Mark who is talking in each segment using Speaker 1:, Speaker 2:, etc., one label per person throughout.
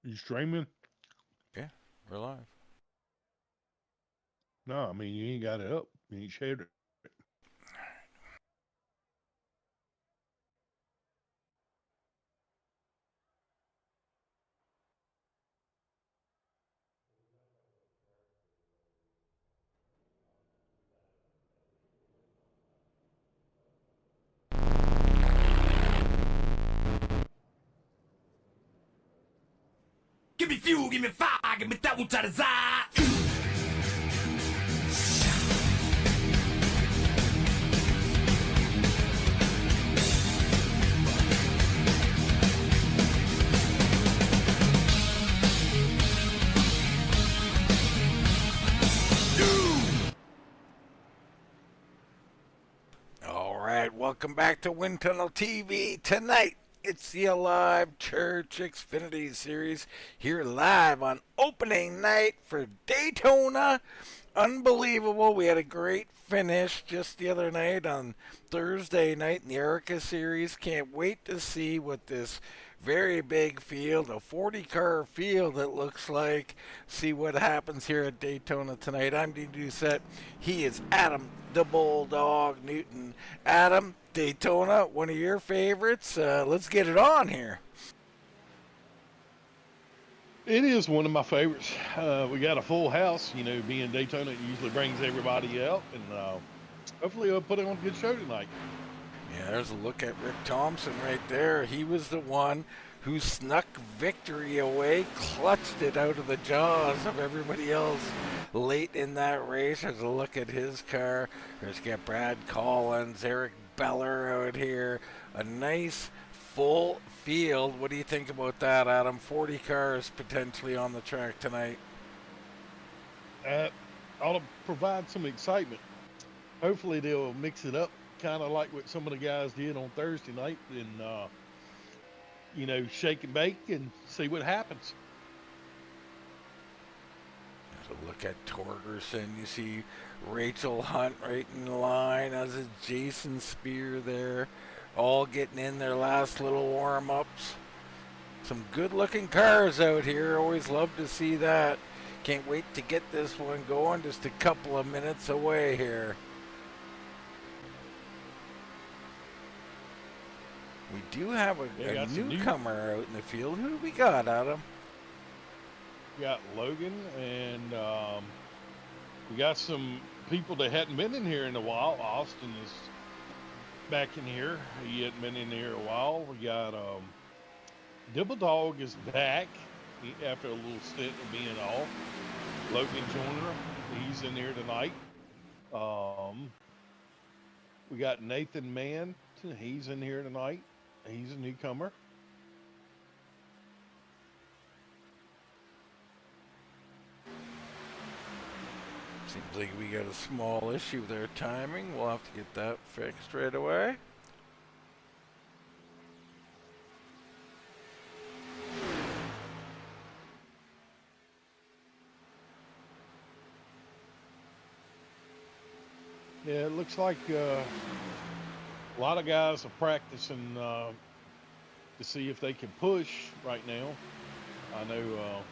Speaker 1: You streaming?
Speaker 2: Yeah, we're live.
Speaker 1: No, I mean you ain't got it up. You ain't shared it.
Speaker 3: Give me fuel, give me fire, give me that one to the side.
Speaker 2: All right, welcome back to Wind Tunnel TV. Tonight, it's the Alive Church Xfinity series here live on opening night for Daytona. Unbelievable. We had a great finish just the other night on Thursday night in the Erica series. Can't wait to see what this very big field, a 40 car field it looks like. See what happens here at Daytona tonight. I'm Dean Doucette. He is Adam the Bulldog Newton. Adam, Daytona, one of your favorites. Let's get it on here.
Speaker 1: It is one of my favorites. We got a full house. You know, being Daytona, it usually brings everybody out, and hopefully, I'll put on a good show tonight.
Speaker 2: Yeah, there's a look at Rick Thompson right there. He was the one who snuck victory away, clutched it out of the jaws of everybody else late in that race. There's a look at his car. There's got Brad Collins, Eric Beller out here. A nice full field. What do you think about that, Adam? 40 cars potentially on the track tonight.
Speaker 1: Uh, ought to provide some excitement. Hopefully, they'll mix it up, kind of like what some of the guys did on Thursday night, and shake and bake and see what happens.
Speaker 2: So look at Torgerson. You see Rachel Hunt right in line, as is Jason Spear there, all getting in their last little warm ups. Some good looking cars out here. Always love to see that. Can't wait to get this one going. Just a couple of minutes away here. We do have
Speaker 1: They
Speaker 2: a
Speaker 1: got some new.
Speaker 2: newcomer out in the field. Who do we got, Adam?
Speaker 1: We got Logan, and we got some people that hadn't been in here in a while. Austin is back in here. He hadn't been in here a while. We got Dibble Dog is back after a little stint of being off. Logan Joyner, he's in here tonight. Um, we got Nathan Mann. He's in here tonight. He's a newcomer.
Speaker 2: Seems like we got a small issue there timing. We'll have to get that fixed right away.
Speaker 1: Yeah, it looks like a lot of guys are practicing to see if they can push right now. I know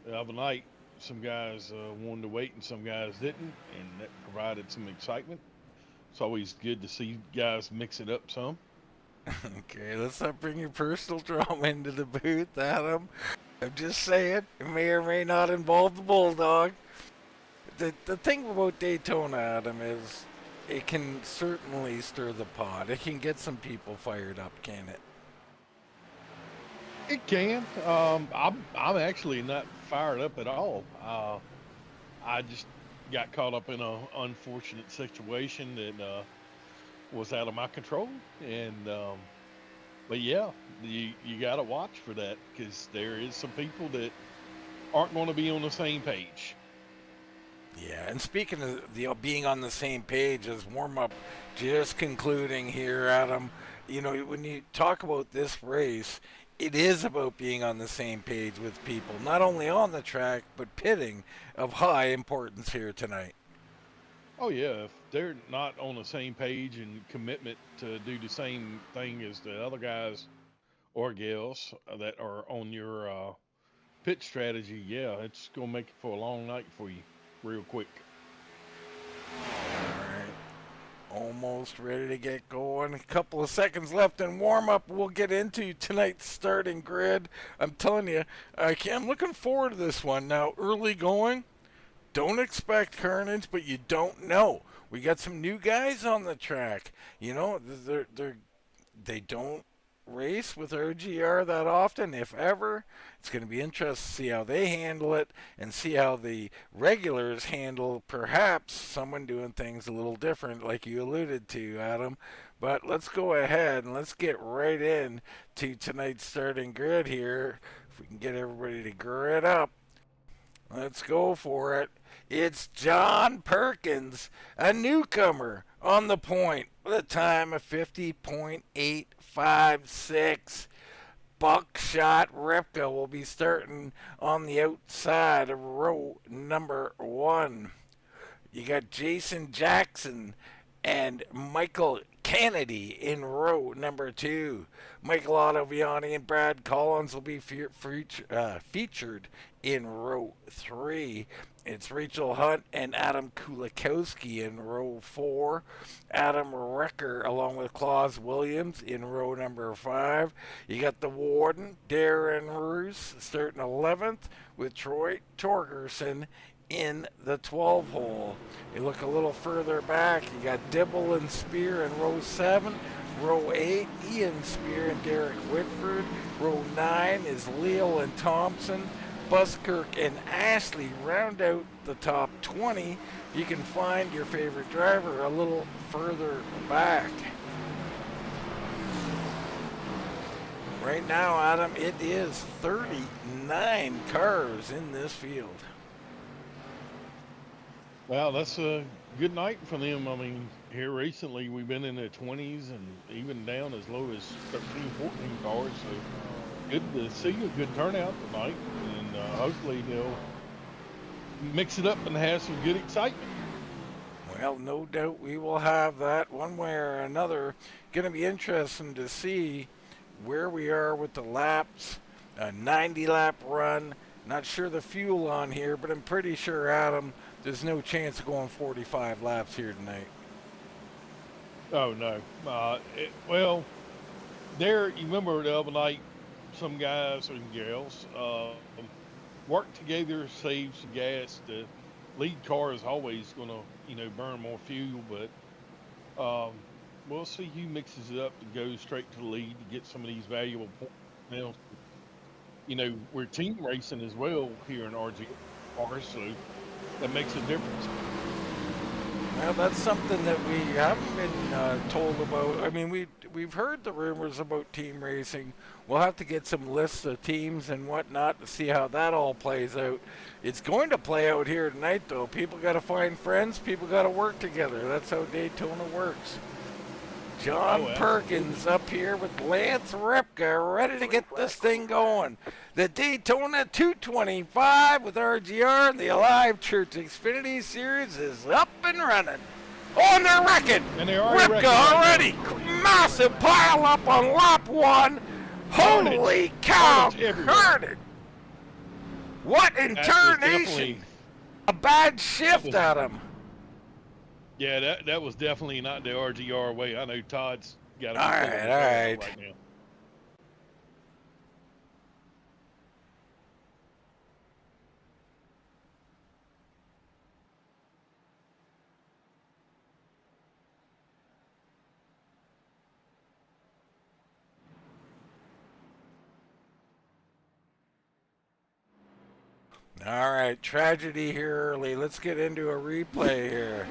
Speaker 1: the other night some guys wanted to wait and some guys didn't, and that provided some excitement. It's always good to see guys mix it up some.
Speaker 2: Okay, let's not bring your personal drama into the booth, Adam. I'm just saying, it may or may not involve the Bulldog. The thing about Daytona, Adam, is it can certainly stir the pot. It can get some people fired up, can it?
Speaker 1: It can. I'm actually not fired up at all. I just got caught up in a unfortunate situation that was out of my control, and but yeah, you got to watch for that because there is some people that aren't going to be on the same page.
Speaker 2: Yeah, and speaking of the being on the same page as warm up, just concluding here, Adam. You know, when you talk about this race, it is about being on the same page with people, not only on the track but pitting, of high importance here tonight.
Speaker 1: Oh yeah, if they're not on the same page and commitment to do the same thing as the other guys or gals that are on your pit strategy, yeah, it's gonna make it for a long night for you, real quick.
Speaker 2: Alright. Almost ready to get going. A couple of seconds left in warm up. We'll get into tonight's starting grid. I'm telling you, I'm looking forward to this one. Now, early going, don't expect carnage, but you don't know. We got some new guys on the track. You know, they don't race with RGR that often, if ever. It's going to be interesting to see how they handle it and see how the regulars handle perhaps someone doing things a little different, like you alluded to, Adam. But let's go ahead and let's get right in to tonight's starting grid here. If we can get everybody to grid up. Let's go for it. It's John Perkins, a newcomer, on the point with a time of 50.856. Buckshot Ripka will be starting on the outside of row number 1. You got Jason Jackson and Michael Kennedy in row number 2. Michael Ottaviani and Brad Collins will be featured in row 3. It's Rachel Hunt and Adam Kulikowski in row 4. Adam Recker along with Claus Williams in row number 5. You got the Warden, Darren Roos, starting 11th with Troy Torgerson in the 12 hole. You look a little further back, you got Dibble and Spear in row 7. Row 8, Ian Spear and Derek Whitford. Row 9 is Leal and Thompson. Buskirk and Ashley round out the top 20. You can find your favorite driver a little further back. Right now, Adam, it is 39 cars in this field.
Speaker 1: Well, that's a good night for them. I mean, here recently we've been in the 20s and even down as low as 13, 14 cars. So good to see a good turnout tonight, and hopefully they'll mix it up and have some good excitement.
Speaker 2: Well, no doubt we will have that one way or another. Going to be interesting to see where we are with the laps. A 90-lap run. Not sure the fuel on here, but I'm pretty sure, Adam, there's no chance of going 45 laps here tonight.
Speaker 1: Oh, no. Well, you remember the other night, some guys and gals work together, save some gas. The lead car is always going to, burn more fuel, but we'll see who mixes it up to go straight to the lead to get some of these valuable points. Now, we're team racing as well here in RGR, so that makes a difference.
Speaker 2: Well, that's something that we haven't been told about. I mean, we've heard the rumors about team racing. We'll have to get some lists of teams and whatnot to see how that all plays out. It's going to play out here tonight, though. People got to find friends. People got to work together. That's how Daytona works. John Perkins up here with Lance Repka, ready to get this thing going. The Daytona 225 with RGR and the Alive Church Xfinity Series is up and running. On their record, Repka already. Massive pile up on lap 1. Holy cow, carnage. What in tarnation. A bad shift at him.
Speaker 1: Yeah, that was definitely not the RGR way. I know Todd's got
Speaker 2: all right
Speaker 1: now.
Speaker 2: All right, tragedy here early. Let's get into a replay here.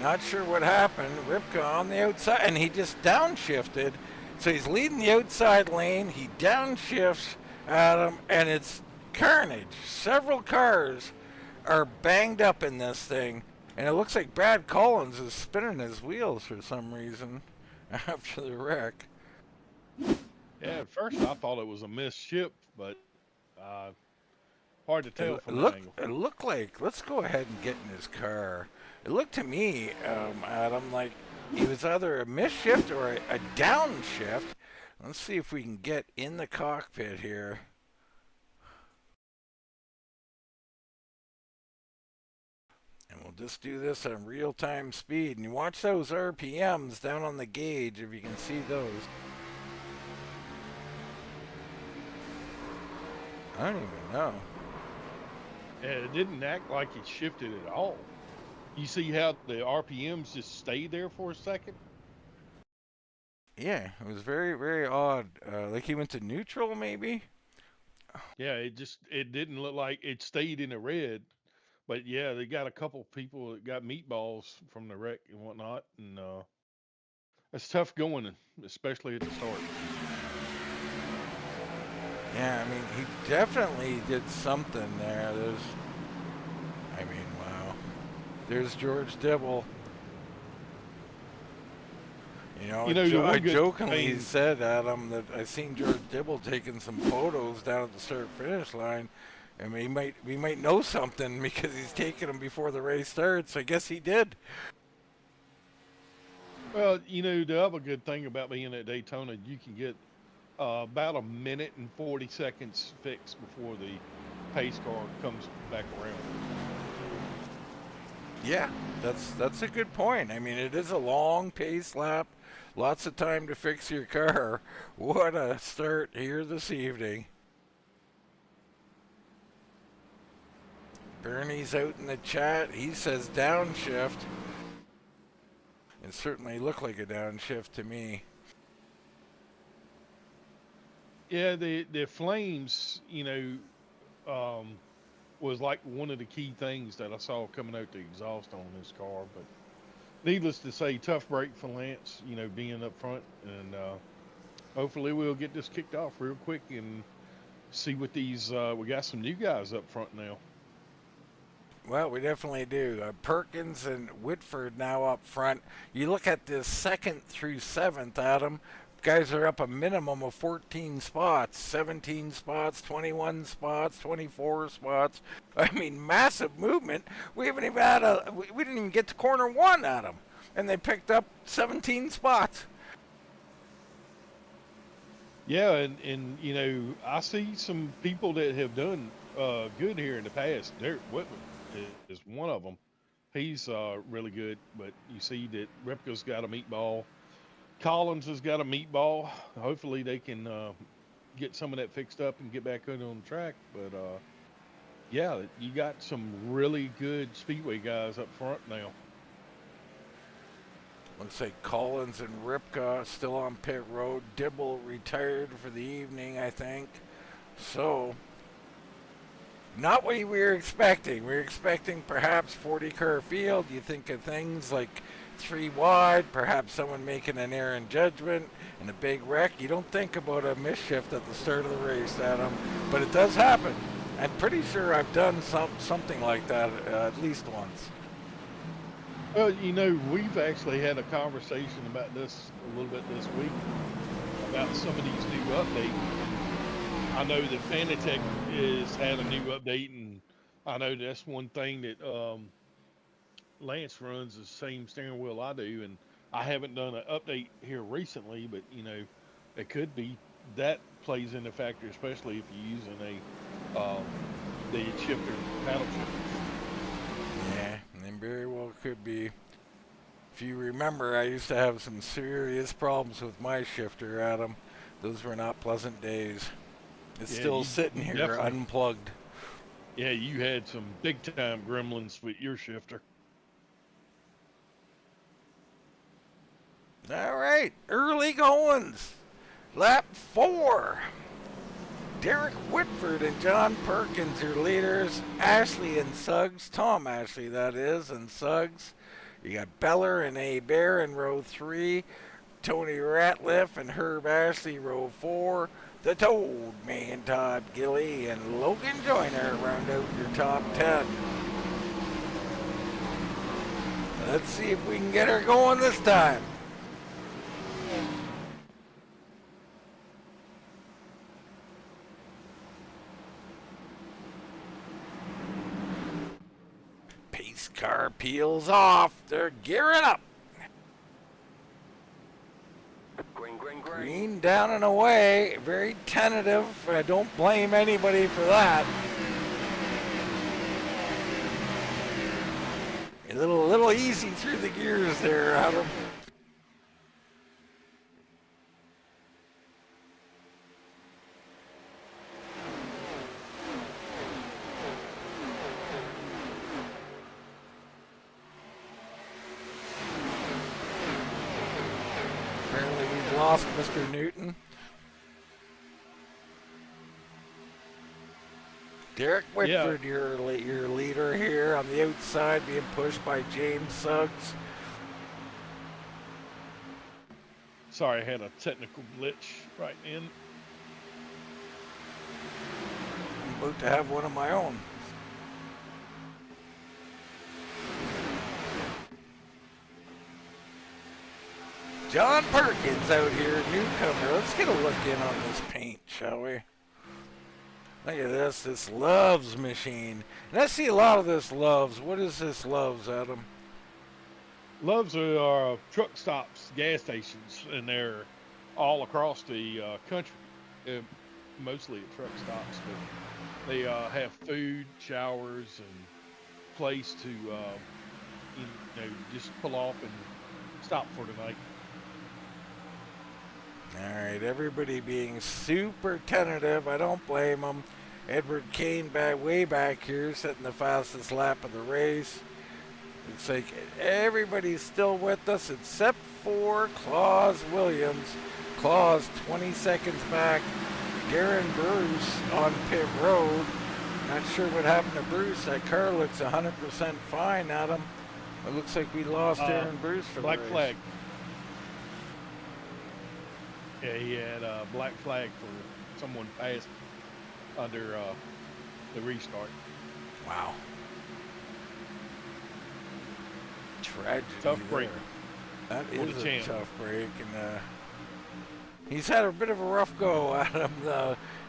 Speaker 2: Not sure what happened. Ripka on the outside, and he just downshifted. So he's leading the outside lane. He downshifts at him, and it's carnage. Several cars are banged up in this thing, and it looks like Brad Collins is spinning his wheels for some reason after the wreck.
Speaker 1: Yeah, at first I thought it was a missed ship, but hard to tell from that angle.
Speaker 2: It looked like, let's go ahead and get in his car. It looked to me, Adam, like he was either a missed shift or a downshift. Let's see if we can get in the cockpit here. And we'll just do this at real-time speed. And you watch those RPMs down on the gauge if you can see those. I don't even know.
Speaker 1: Yeah, it didn't act like it shifted at all. You see how the RPMs just stayed there for a second?
Speaker 2: Yeah, it was very, very odd. Like he went to neutral, maybe?
Speaker 1: Yeah, it didn't look like it stayed in the red. But yeah, they got a couple people that got meatballs from the wreck and whatnot, and it's tough going, especially at the start.
Speaker 2: Yeah, I mean, he definitely did something there. Wow. There's George Dibble. You know, I jokingly said, Adam, that I seen George Dibble taking some photos down at the start-finish line. I mean, we might know something because he's taking them before the race starts. I guess he did.
Speaker 1: Well, the other good thing about being at Daytona, you can get about a minute and 40 seconds fixed before the pace car comes back around.
Speaker 2: Yeah, that's a good point. I mean, it is a long pace lap. Lots of time to fix your car. What a start here this evening. Bernie's out in the chat. He says downshift. It certainly looked like a downshift to me.
Speaker 1: Yeah, the flames, was like one of the key things that I saw coming out the exhaust on this car. But needless to say, tough break for Lance, being up front. And hopefully we'll get this kicked off real quick and see what these, we got some new guys up front now.
Speaker 2: Well, we definitely do. Perkins and Whitford now up front. You look at this 2nd through 7th, Adam. Guys are up a minimum of 14 spots, 17 spots, 21 spots, 24 spots. I mean, massive movement. We haven't even had we didn't even get to corner 1, Adam, and they picked up 17 spots.
Speaker 1: Yeah, and I see some people that have done good here in the past. Derek Whitman is one of them. He's really good, but you see that Ripka's got a meatball. Collins has got a meatball. Hopefully they can get some of that fixed up and get back on the track. But yeah, you got some really good Speedway guys up front now.
Speaker 2: Looks like Collins and Ripka still on pit road. Dibble retired for the evening, I think. So, not what we were expecting. We were expecting perhaps 40-car field. You think of things like 3 wide, perhaps someone making an error in judgment and a big wreck. You don't think about a misshift at the start of the race, Adam, but it does happen. I'm pretty sure I've done something like that at least once.
Speaker 1: Well, we've actually had a conversation about this a little bit this week about some of these new updates. I know that Fanatec has had a new update, and I know that's one thing that Lance runs the same steering wheel I do, and I haven't done an update here recently, but it could be that plays into factor, especially if you're using the shifter, paddle shifter.
Speaker 2: Yeah, and very well could be. If you remember, I used to have some serious problems with my shifter, Adam. Those were not pleasant days. It's still sitting here unplugged.
Speaker 1: Yeah, you had some big time gremlins with your shifter.
Speaker 2: All right, early goings. Lap 4. Derek Whitford and John Perkins, your leaders. Ashley and Suggs, Tom Ashley that is, and Suggs. You got Beller and A. Bear in row 3. Tony Ratliff and Herb Ashley, row 4. The Toad Man, Todd Gilly, and Logan Joyner round out your top 10. Let's see if we can get her going this time. Pace car peels off. They're gearing up. Green down and away. Very tentative. I don't blame anybody for that. A little easy through the gears there, Adam. Apparently we've lost Mr. Newton. Derek Whitford, your leader here on the outside, being pushed by James Suggs.
Speaker 1: Sorry, I had a technical glitch right in.
Speaker 2: I'm about to have one of my own. John Perkins out here, newcomer. Let's get a look in on this paint, shall we? Look at this Loves machine. And I see a lot of this Loves. What is this Loves, Adam?
Speaker 1: Loves are truck stops, gas stations, and they're all across the country. Mostly at truck stops, but they have food, showers, and place to just pull off and stop for the night.
Speaker 2: All right, everybody being super tentative. I don't blame them. Edward Kane way back here, setting the fastest lap of the race. Looks like everybody's still with us except for Claus Williams. Claus 20 seconds back. Garen Bruce on pit road. Not sure what happened to Bruce. That car looks 100% fine, Adam. It looks like we lost Aaron Bruce for
Speaker 1: black
Speaker 2: the race.
Speaker 1: flag. Yeah, he had a black flag for someone passed under the restart.
Speaker 2: Wow. Tragedy.
Speaker 1: Tough break.
Speaker 2: That
Speaker 1: For
Speaker 2: is
Speaker 1: the
Speaker 2: a
Speaker 1: champ.
Speaker 2: tough break, and he's had a bit of a rough go, Adam,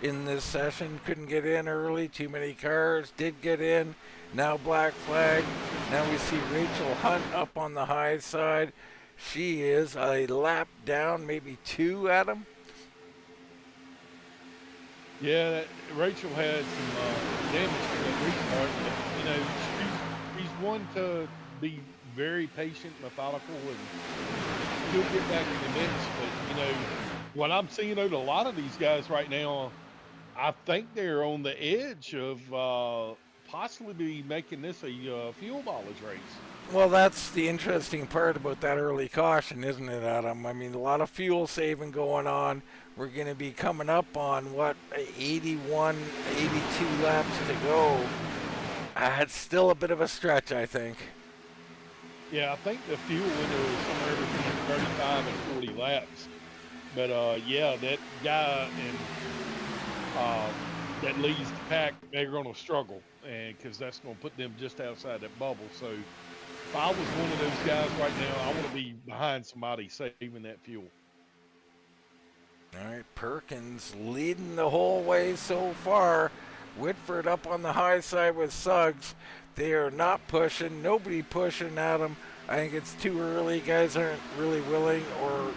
Speaker 2: in this session. Couldn't get in early. Too many cars. Did get in. Now black flag. Now we see Rachel Hunt up on the high side. She is a lap down, maybe two, Adam.
Speaker 1: Yeah, Rachel had some damage to that restart. But, she's one to be very patient, methodical, and she'll get back in the mix. But, what I'm seeing out of a lot of these guys right now, I think they're on the edge of possibly making this a fuel mileage race.
Speaker 2: Well, that's the interesting part about that early caution, isn't it, Adam? I mean, a lot of fuel saving going on. We're going to be coming up on, 81, 82 laps to go. It's still a bit of a stretch, I think.
Speaker 1: Yeah, I think the fuel window is somewhere between 35 and 40 laps. But, that guy that leads the pack, they're going to struggle, and because that's going to put them just outside that bubble. So if I was one of those guys right now, I want to be behind somebody saving that fuel.
Speaker 2: All right, Perkins leading the whole way so far. Whitford up on the high side with Suggs. They are not pushing. Nobody pushing at them. I think it's too early. Guys aren't really willing or,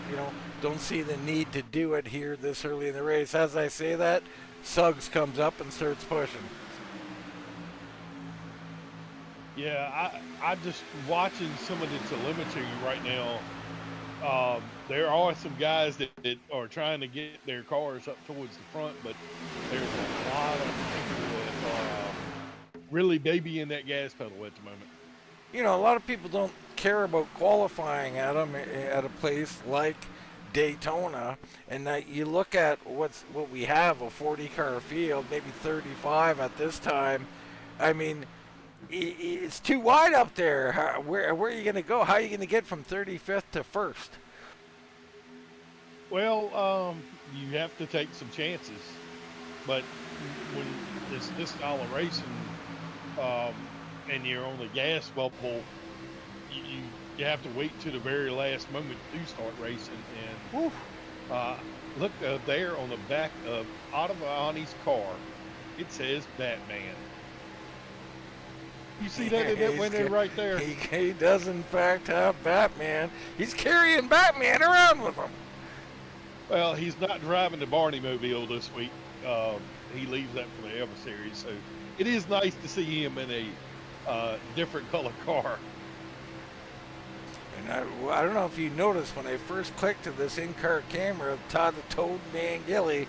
Speaker 2: don't see the need to do it here this early in the race. As I say that, Suggs comes up and starts pushing.
Speaker 1: Yeah, I just watching some of the telemetry right now. There are some guys that are trying to get their cars up towards the front, but there's a lot of people that are really babying that gas pedal at the moment.
Speaker 2: A lot of people don't care about qualifying, Adam, at a place like Daytona, and that you look at what we have, a 40-car field, maybe 35 at this time. I mean, it's too wide up there. Where are you going to go? How are you going to get from 35th to 1st?
Speaker 1: Well, you have to take some chances, but when it's this style of racing, and you're on the gas bubble, you have to wait to the very last moment to start racing. And look there on the back of Ottaviani's car, it says Batman. You see that in that window right there?
Speaker 2: He does in fact have Batman. He's carrying Batman around with him.
Speaker 1: Well, he's not driving the Barney Mobile this week. He leaves that for the Ever Series, so it is nice to see him in a different color car.
Speaker 2: And I don't know if you noticed when I first clicked to this in-car camera of Todd the Toad Man Gilly,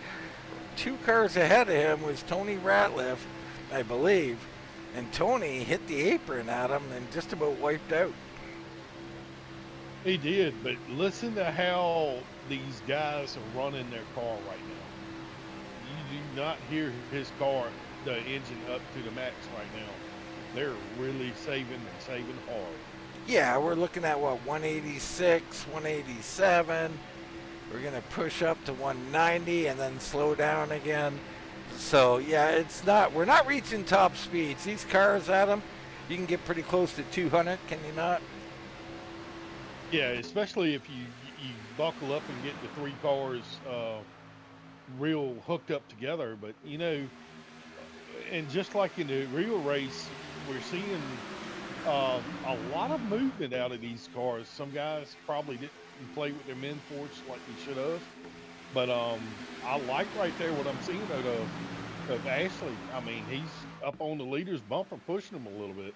Speaker 2: 2 cars ahead of him was Tony Ratliff, I believe, and Tony hit the apron at him and just about wiped out.
Speaker 1: He did, but listen to how these guys are running their car right now. You do not hear his car, the engine up to the max right now. They're really saving and saving hard.
Speaker 2: Yeah, we're looking at what, 186, 187. We're gonna push up to 190 and then slow down again. So yeah, we're not reaching top speeds. These cars, Adam, you can get pretty close to 200, can you not?
Speaker 1: Yeah, especially if you buckle up and get the 3 cars real hooked up together. But and just like in the real race, we're seeing a lot of movement out of these cars. Some guys probably didn't play with their men force like they should have. But I like right there what I'm seeing out of Ashley. I mean, he's up on the leader's bumper, pushing him a little bit.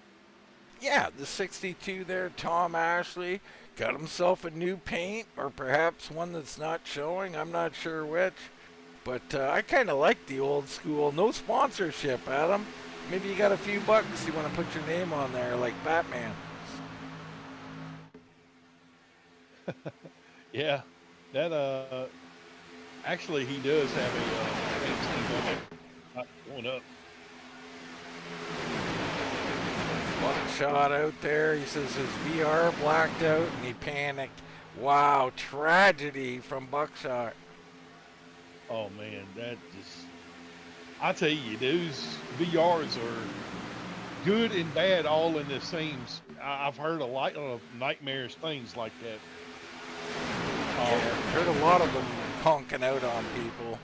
Speaker 2: Yeah, the 62 there, Tom Ashley, got himself a new paint, or perhaps one that's not showing. I'm not sure which. But I kind of like the old school. No sponsorship, Adam. Maybe you got a few bucks you want to put your name on there like Batman.
Speaker 1: Yeah, that actually he does have a 18 on there, going up.
Speaker 2: Buckshot out there. He says his VR blacked out and he panicked. Wow, tragedy from Buckshot.
Speaker 1: Oh man, that just, I tell you, those VRs are good and bad all in the same. I've heard a lot of nightmarish things like that.
Speaker 2: Yeah, heard a lot of them honking out on people.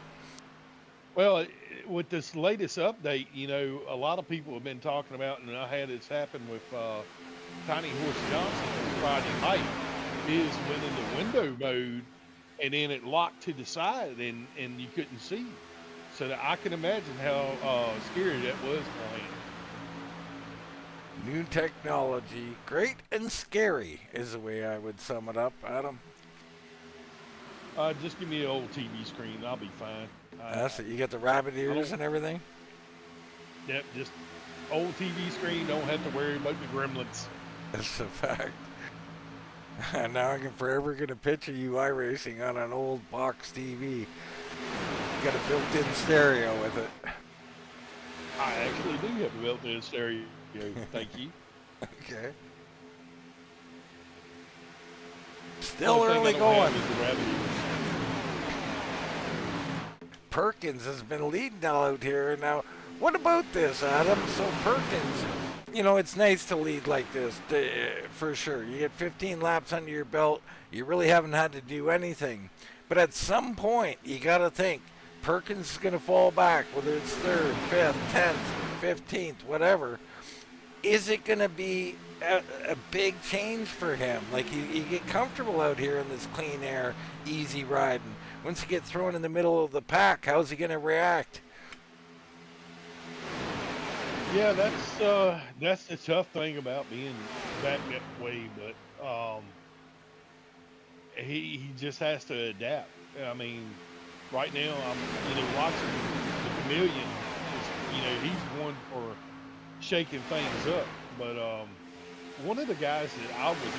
Speaker 1: Well, with this latest update, a lot of people have been talking about, and I had this happen with Tiny Horse Johnson on Friday night, is when in the window mode, and then it locked to the side, and you couldn't see. So that I can imagine how scary that was playing.
Speaker 2: New technology, great and scary is the way I would sum it up, Adam.
Speaker 1: Just give me an old TV screen, I'll be fine.
Speaker 2: That's it. You got the rabbit ears and everything?
Speaker 1: Yep, just old TV screen, don't have to worry about the gremlins.
Speaker 2: That's a fact. And now I can forever get a picture of you iracing on an old box TV. You got a built-in stereo with it.
Speaker 1: I actually do have a built-in stereo, thank you.
Speaker 2: Okay. Still early going. Perkins has been leading out here. Now, what about this, Adam? So Perkins, it's nice to lead like this, for sure. You get 15 laps under your belt. You really haven't had to do anything. But at some point, you got to think, Perkins is going to fall back, whether it's 3rd, 5th, 10th, 15th, whatever. Is it going to be a big change for him? Like, you get comfortable out here in this clean air, easy riding. Once you get thrown in the middle of the pack, how's he going to react?
Speaker 1: Yeah, that's the tough thing about being back that way, but he just has to adapt. I mean, right now I'm watching the Chameleon. He's one for shaking things up, but one of the guys that I would,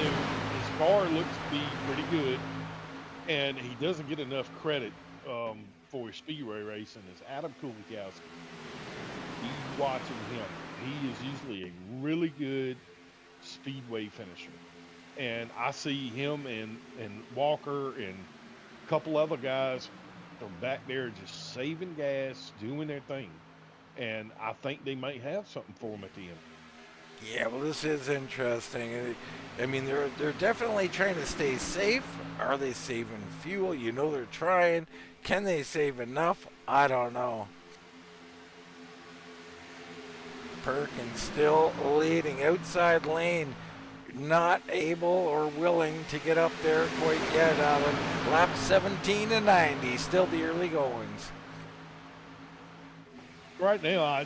Speaker 1: his car looks to be pretty good, and he doesn't get enough credit for his speedway racing, is Adam Kulikowski. You watching him, he is usually a really good speedway finisher, and I see him and Walker and a couple other guys from back there just saving gas, doing their thing, and I think they might have something for him at the end.
Speaker 2: Yeah, well, this is interesting. I mean, they're definitely trying to stay safe. Are they saving fuel? They're trying. Can they save enough? I don't know. Perkins still leading outside lane. not able or willing to get up there quite yet, Alan. Lap 17 and 90, still the early goings.
Speaker 1: Right now, I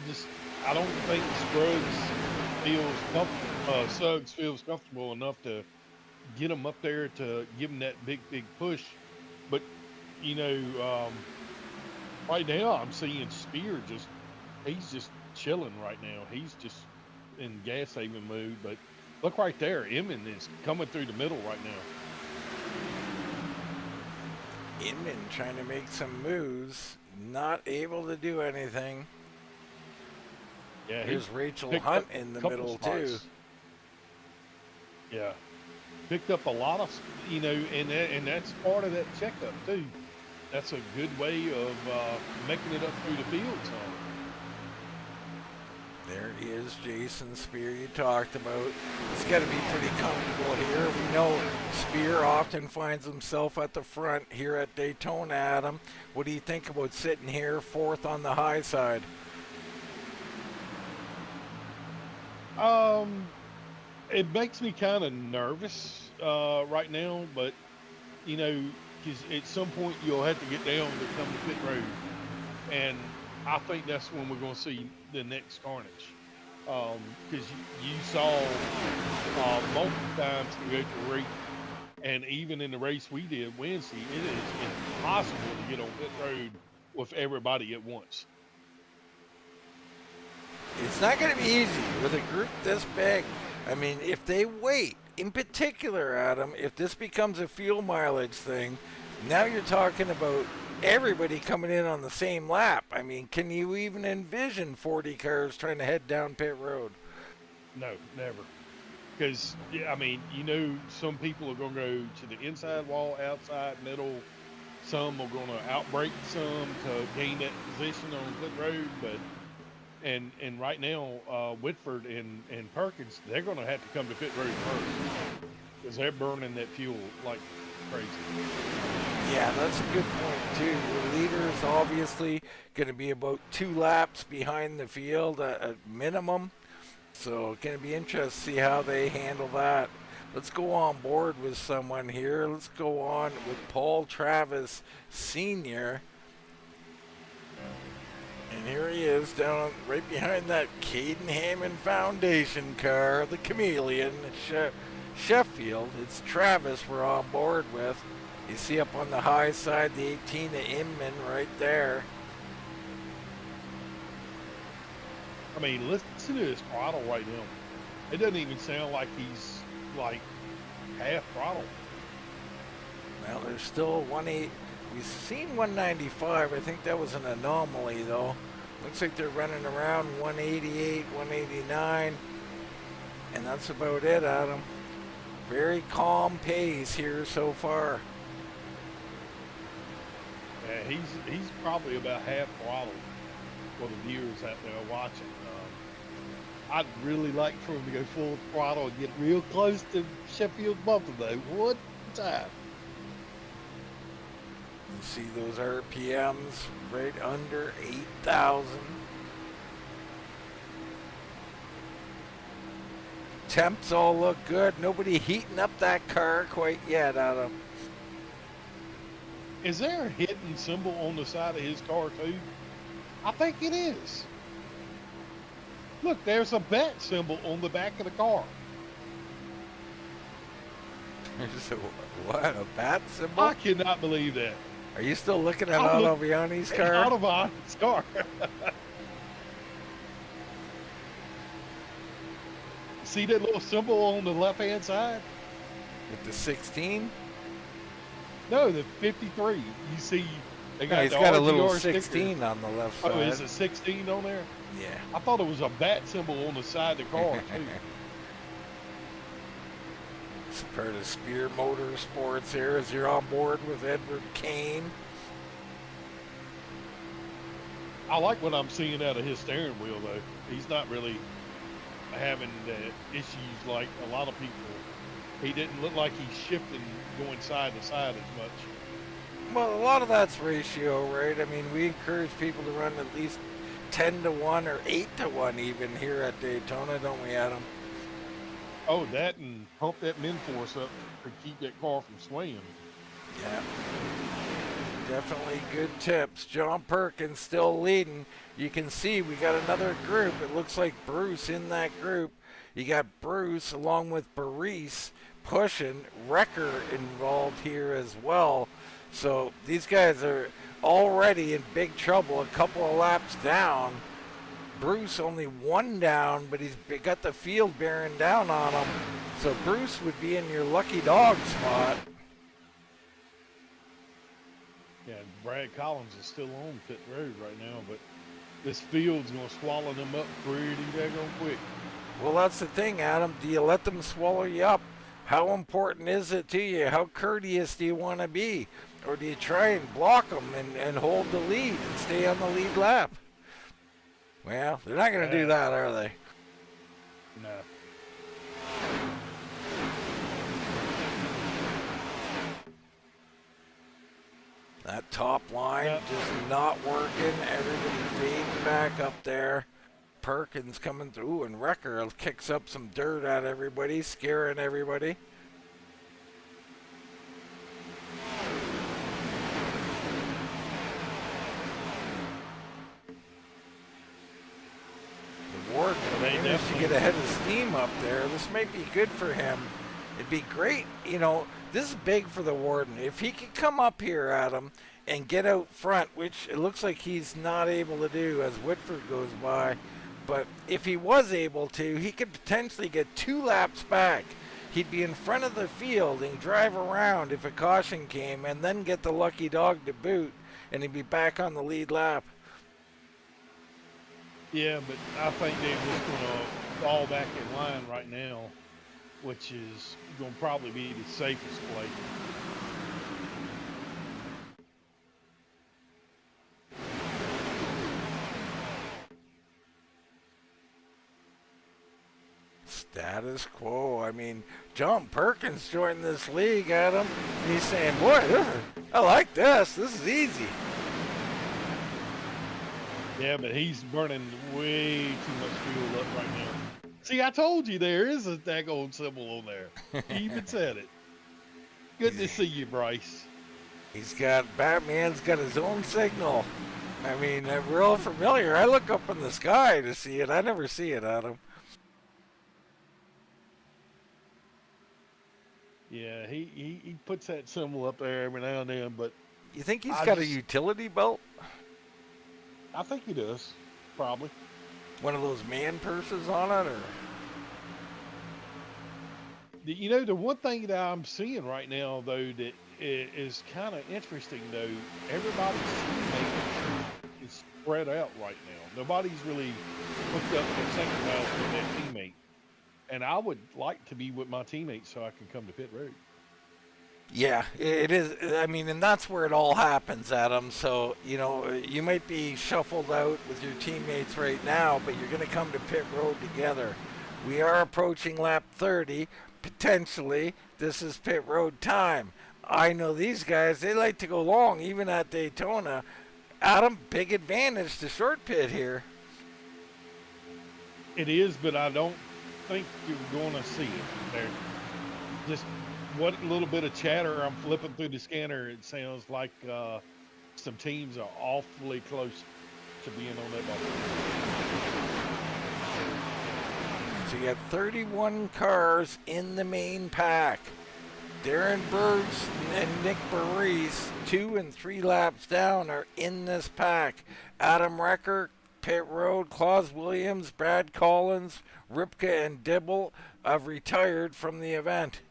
Speaker 1: don't think Suggs feels comfortable enough to get him up there to give him that big push. But you know, right now I'm seeing Spear he's just chilling right now. He's just in gas saving mood. But look right there, Inman is coming through the middle right now.
Speaker 2: Inman trying to make some moves, not able to do anything.
Speaker 1: Yeah,
Speaker 2: here's Rachel Hunt in the middle too.
Speaker 1: Yeah, picked up a lot of, and that's part of that checkup too. That's a good way of making it up through the field. So.
Speaker 2: There is Jason Spear you talked about. He's got to be pretty comfortable here. We know Spear often finds himself at the front here at Daytona, Adam. What do you think about sitting here fourth on the high side?
Speaker 1: It makes me kind of nervous right now, but because at some point you'll have to get down to come to pit road, and I think that's when we're going to see the next carnage. Because you saw multiple times throughout the race, and even in the race we did Wednesday, it is impossible to get on pit road with everybody at once.
Speaker 2: It's not going to be easy with a group this big. I mean, if they wait, in particular, Adam, if this becomes a fuel mileage thing, now you're talking about everybody coming in on the same lap. I mean, can you even envision 40 cars trying to head down pit road?
Speaker 1: No, never. Because, some people are going to go to the inside wall, outside, middle. Some are going to outbrake some to gain that position on pit road, but and right now, Whitford and Perkins, they're going to have to come to pit road first because they're burning that fuel like crazy.
Speaker 2: Yeah, that's a good point, too. The leader is obviously going to be about 2 laps behind the field at minimum. So it's going to be interesting to see how they handle that. Let's go on board with someone here. Let's go on with Paul Travis Sr., and here he is down right behind that Caden Hammond Foundation car, the Chameleon, Sheffield. It's Travis we're on board with. You see up on the high side the 18 to Inman right there.
Speaker 1: I mean, listen to his throttle right now. It doesn't even sound like he's like half throttle.
Speaker 2: Well, there's still 180. We've seen 195. I think that was an anomaly, though. Looks like they're running around 188, 189. And that's about it, Adam. Very calm pace here so far.
Speaker 1: Yeah, he's probably about half throttle for the viewers out there watching. I'd really like for him to go full throttle and get real close to Sheffield bumper, though. What time?
Speaker 2: You see those RPMs right under 8,000. Temps all look good. Nobody heating up that car quite yet, Adam.
Speaker 1: Is there a hidden symbol on the side of his car, too? I think it is. Look, there's a bat symbol on the back of the car.
Speaker 2: So, what, a bat symbol?
Speaker 1: I cannot believe that.
Speaker 2: Are you still looking at Autoviani's car?
Speaker 1: Autoviani's car. See that little symbol on the left-hand side?
Speaker 2: With the 16?
Speaker 1: No, the 53. You see, they got
Speaker 2: he's got a little 16 sticker on the left side.
Speaker 1: Oh, is it 16 on there?
Speaker 2: Yeah.
Speaker 1: I thought it was a bat symbol on the side of the car, too.
Speaker 2: It's part of Spear Motorsports here as you're on board with Edward Kane.
Speaker 1: I like what I'm seeing out of his steering wheel, though. He's not really having the issues like a lot of people. He didn't look like he's shifting, going side to side as much.
Speaker 2: Well, a lot of that's ratio, right? I mean, we encourage people to run at least 10 to 1 or 8 to 1 even here at Daytona, don't we, Adam?
Speaker 1: Oh, that and pump that min force up to keep that car from swaying.
Speaker 2: Yeah. Definitely good tips. John Perkins still leading. You can see we got another group. It looks like Bruce in that group. You got Bruce along with Baris pushing. Wrecker involved here as well. So these guys are already in big trouble. A couple of laps down. Bruce only one down, but he's got the field bearing down on him. So Bruce would be in your lucky dog spot.
Speaker 1: Yeah, Brad Collins is still on pit road right now, but this field's going to swallow them up pretty daggone quick.
Speaker 2: Well, that's the thing, Adam. Do you let them swallow you up? How important is it to you? How courteous do you want to be? Or do you try and block them and hold the lead and stay on the lead lap? Well, they're not going to do that, are they?
Speaker 1: No.
Speaker 2: That top line just not working. Everybody fading back up there. Perkins coming through, and Wrecker kicks up some dirt at everybody, scaring everybody. The Warden managed to get ahead of steam up there. This might be good for him. It'd be great, you know, this is big for the Warden. If he could come up here, Adam, and get out front, which it looks like he's not able to do as Whitford goes by, but if he was able to, he could potentially get 2 laps back. He'd be in front of the field and drive around if a caution came, and then get the lucky dog to boot, and he'd be back on the lead lap.
Speaker 1: Yeah, but I think they're just going to fall back in line right now, which is going to probably be the safest play.
Speaker 2: Status quo. I mean, John Perkins joined this league, Adam. He's saying, boy, I like this. This is easy.
Speaker 1: Yeah, but he's burning way too much fuel up right now. See, I told you there is a daggone symbol on there. He even said it. Good to see you, Bryce.
Speaker 2: He's got, Batman's got his own signal. I mean, real familiar. I look up in the sky to see it. I never see it, Adam.
Speaker 1: Yeah, he puts that symbol up there every now and then, but
Speaker 2: you think he's got a utility belt?
Speaker 1: I think he does, probably.
Speaker 2: One of those man purses on it, or?
Speaker 1: You know, the one thing that I'm seeing right now, though, that is kind of interesting, though, everybody's teammate is spread out right now. Nobody's really hooked up to second house with their teammate. And I would like to be with my teammates so I can come to pit road.
Speaker 2: Yeah, it is. I mean, and that's where it all happens, Adam. So, you know, you might be shuffled out with your teammates right now, but you're going to come to pit road together. We are approaching lap 30. Potentially, this is pit road time. I know these guys, they like to go long, even at Daytona. Adam, big advantage to short pit here.
Speaker 1: It is, but I don't think you're going to see it there. Just what little bit of chatter I'm flipping through the scanner, it sounds like some teams are awfully close to being on that bubble.
Speaker 2: So you got 31 cars in the main pack. Darren Bergs and Nick Baris, 2 and 3 laps down, are in this pack. Adam Wrecker, pit road. Claus Williams, Brad Collins, Ripka, and Dibble have retired from the event.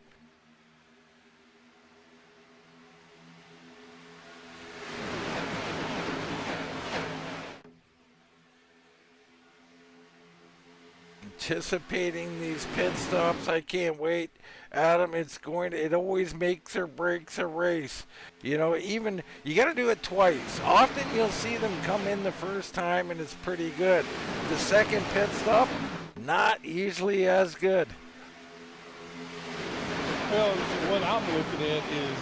Speaker 2: Anticipating these pit stops, I can't wait. Adam, it always makes or breaks a race. You know, even, you got to do it twice. Often you'll see them come in the first time and it's pretty good. The second pit stop, not usually as good.
Speaker 1: Well, what I'm looking at is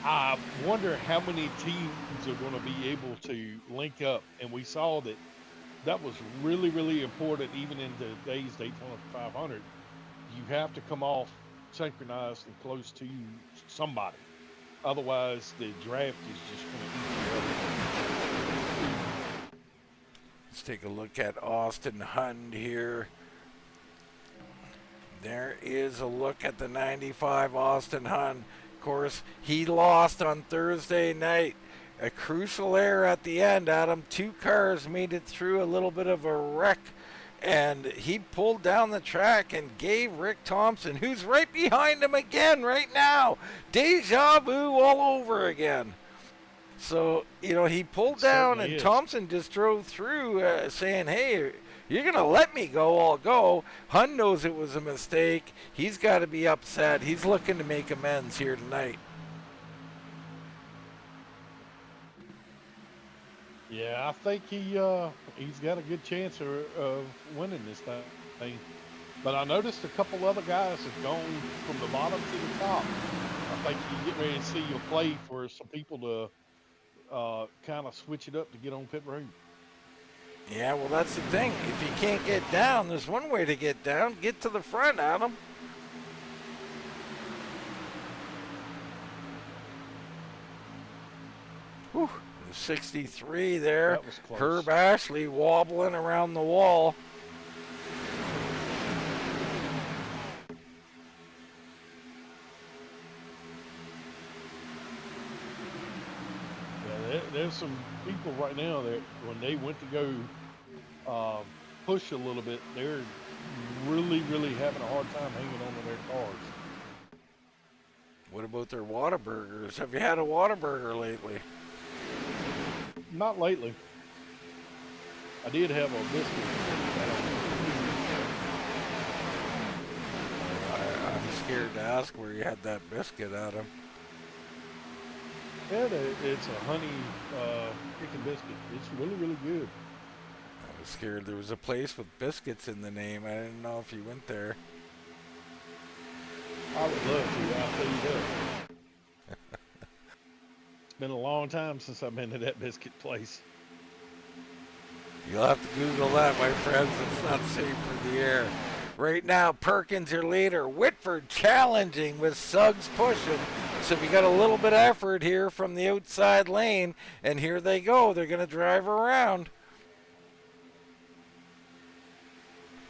Speaker 1: I wonder how many teams are going to be able to link up. And we saw that that was really, really important, even in today's Daytona 500. You have to come off synchronized and close to somebody. Otherwise, the draft is just going to eat you up.
Speaker 2: Let's take a look at Austin Hund here. There is a look at the 95 Austin Hund. Of course, he lost on Thursday night. A crucial error at the end, Adam. Two cars made it through a little bit of a wreck, and he pulled down the track and gave Rick Thompson, who's right behind him again right now, deja vu all over again. So, he pulled down, and Thompson just drove through saying, hey, you're going to let me go, I'll go. Hun knows it was a mistake. He's got to be upset. He's looking to make amends here tonight.
Speaker 1: Yeah, I think he's got a good chance of winning this thing. But I noticed a couple other guys have gone from the bottom to the top. I think you get ready to see a play for some people to kind of switch it up to get on pit road.
Speaker 2: Yeah, well, that's the thing. If you can't get down, there's one way to get down. Get to the front, Adam. Whew. 63 there. Herb Ashley wobbling around the wall.
Speaker 1: Yeah, there's some people right now that when they went to go push a little bit, they're really, really having a hard time hanging on to their cars.
Speaker 2: What about their Whataburgers? Have you had a Whataburger lately?
Speaker 1: Not lately. I did have a biscuit.
Speaker 2: I'm scared to ask where you had that biscuit, Adam.
Speaker 1: Yeah, it's a honey chicken biscuit. It's really, really good.
Speaker 2: I was scared there was a place with biscuits in the name. I didn't know if you went there.
Speaker 1: I would love to. I'll tell you that. It's been a long time since I've been to that biscuit place.
Speaker 2: You'll have to Google that, my friends. It's not safe for the air. Right now, Perkins, your leader. Whitford challenging with Suggs pushing. So we got a little bit of effort here from the outside lane. And here they go. They're going to drive around.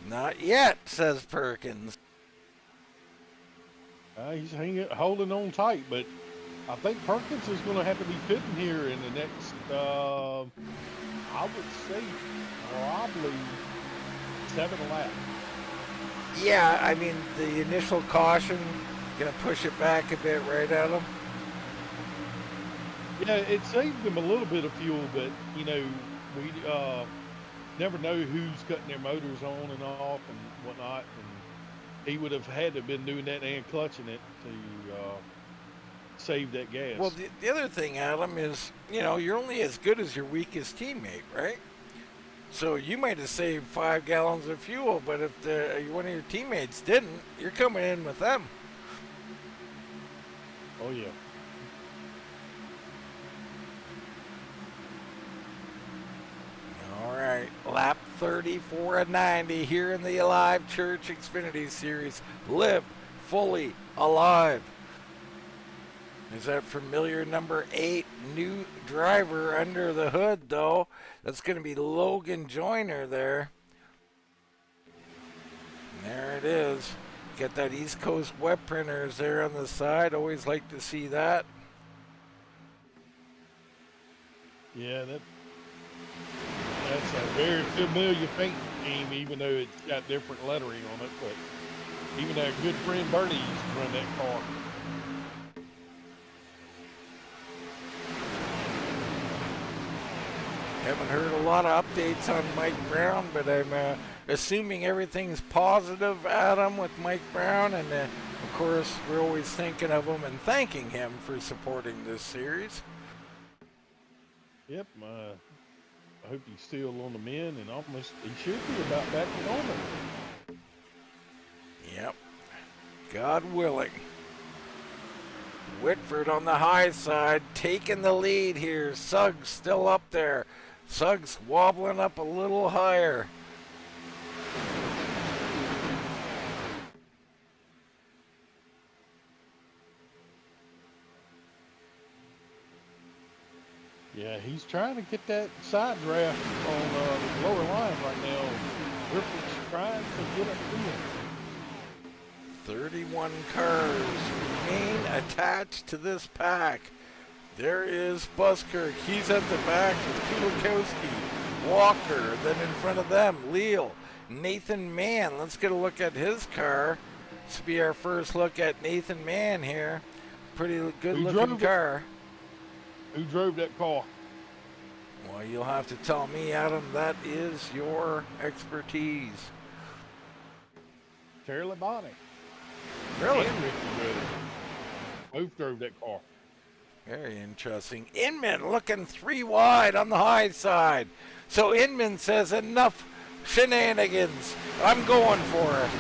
Speaker 2: Not yet, says Perkins.
Speaker 1: He's holding on tight, but I think Perkins is going to have to be pitting here in the next, I would say, probably 7 laps.
Speaker 2: Yeah, I mean, the initial caution, going to push it back a bit, right, Adam?
Speaker 1: Yeah, it saved them a little bit of fuel, but, we never know who's cutting their motors on and off and whatnot. And he would have had to have been doing that and clutching it to save that gas.
Speaker 2: Well, the other thing, Adam, is, you're only as good as your weakest teammate, right? So you might have saved 5 gallons of fuel, but if one of your teammates didn't, you're coming in with them.
Speaker 1: Oh, yeah.
Speaker 2: All right, lap 34 of 90 here in the Alive Church Xfinity Series. Live fully alive. Is that familiar number 8 new driver under the hood, though? That's going to be Logan Joyner there. And there it is. Get that East Coast web printers there on the side. Always like to see that.
Speaker 1: Yeah, that's a very familiar paint scheme, even though it's got different lettering on it. But even our good friend Bernie used to run that car.
Speaker 2: Haven't heard a lot of updates on Mike Brown, but I'm assuming everything's positive, Adam, with Mike Brown. And, of course, we're always thinking of him and thanking him for supporting this series.
Speaker 1: Yep. I hope he's still on the mend, and he should be about back to normal.
Speaker 2: Yep. God willing. Whitford on the high side, taking the lead here. Suggs still up there. Suggs wobbling up a little higher.
Speaker 1: Yeah, he's trying to get that side draft on the lower line right now. Griffith's trying to get up to him.
Speaker 2: 31 cars remain attached to this pack. There is Buskirk. He's at the back with Kulikowski, Walker. Then in front of them, Leal, Nathan Mann. Let's get a look at his car. This will be our first look at Nathan Mann here. Pretty good looking car.
Speaker 1: Who drove that car?
Speaker 2: Well, you'll have to tell me, Adam. That is your expertise.
Speaker 1: Terry Labonte.
Speaker 2: Really?
Speaker 1: And Ricky drove it. Both drove that car.
Speaker 2: Very interesting. Inman looking 3 wide on the high side. So Inman says, enough shenanigans. I'm going for it.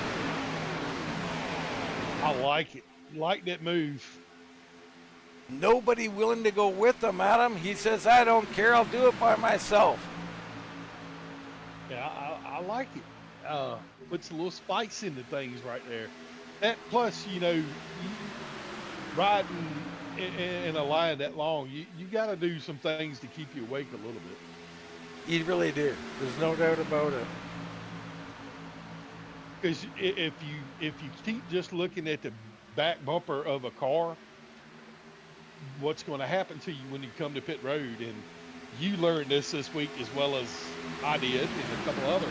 Speaker 1: I like it. Like that move.
Speaker 2: Nobody willing to go with him, Adam. He says, I don't care. I'll do it by myself.
Speaker 1: Yeah, I like it. Puts a little spice into things right there. That plus, riding in a line that long, you got to do some things to keep you awake a little bit.
Speaker 2: You really do. There's no doubt about it.
Speaker 1: Because if you keep just looking at the back bumper of a car, what's going to happen to you when you come to pit road? And you learned this week as well as I did and a couple others.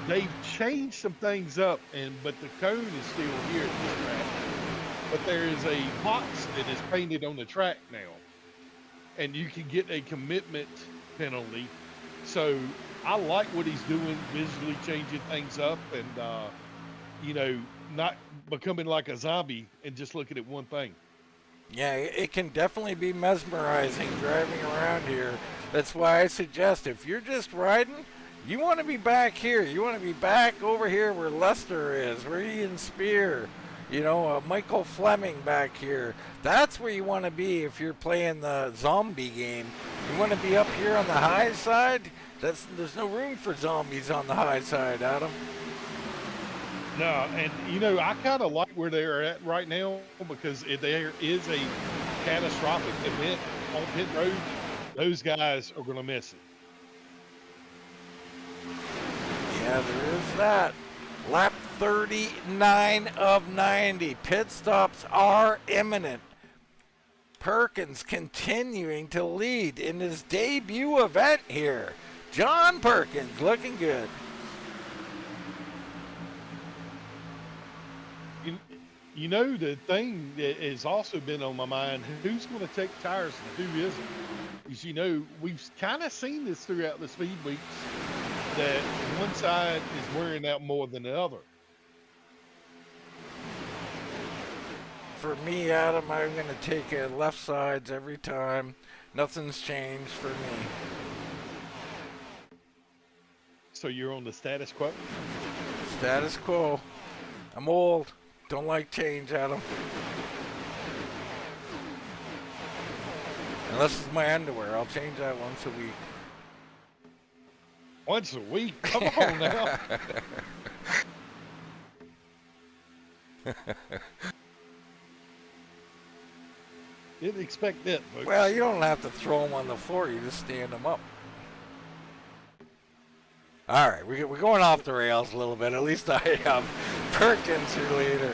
Speaker 1: They've changed some things up, but the cone is still here at this track. But there is a box that is painted on the track now, and you can get a commitment penalty. So I like what he's doing, visually changing things up, and not becoming like a zombie and just looking at one thing.
Speaker 2: Yeah, it can definitely be mesmerizing driving around here. That's why I suggest if you're just riding, you want to be back here. You want to be back over here where Lester is, where Ian Spear, Michael Fleming back here. That's where you want to be if you're playing the zombie game. You want to be up here on the high side. There's no room for zombies on the high side, Adam.
Speaker 1: No, and I kind of like where they're at right now because if there is a catastrophic event on pit road, those guys are going to miss it.
Speaker 2: Yeah, there is that. Lap 39 of 90. Pit stops are imminent. Perkins continuing to lead in his debut event here. John Perkins looking good.
Speaker 1: The thing that has also been on my mind, who's going to take tires and who isn't? Because, we've kind of seen this throughout the speed weeks that one side is wearing out more than the other.
Speaker 2: For me, Adam, I'm going to take left sides every time. Nothing's changed for me.
Speaker 1: So you're on the status quo?
Speaker 2: Status quo. I'm old. Don't like change, Adam. Unless it's my underwear. I'll change that once a week.
Speaker 1: Once a week? Come on now. Didn't expect that, folks.
Speaker 2: Well, you don't have to throw them on the floor. You just stand them up. All right, we're going off the rails a little bit. At least I am. Perkins, your leader.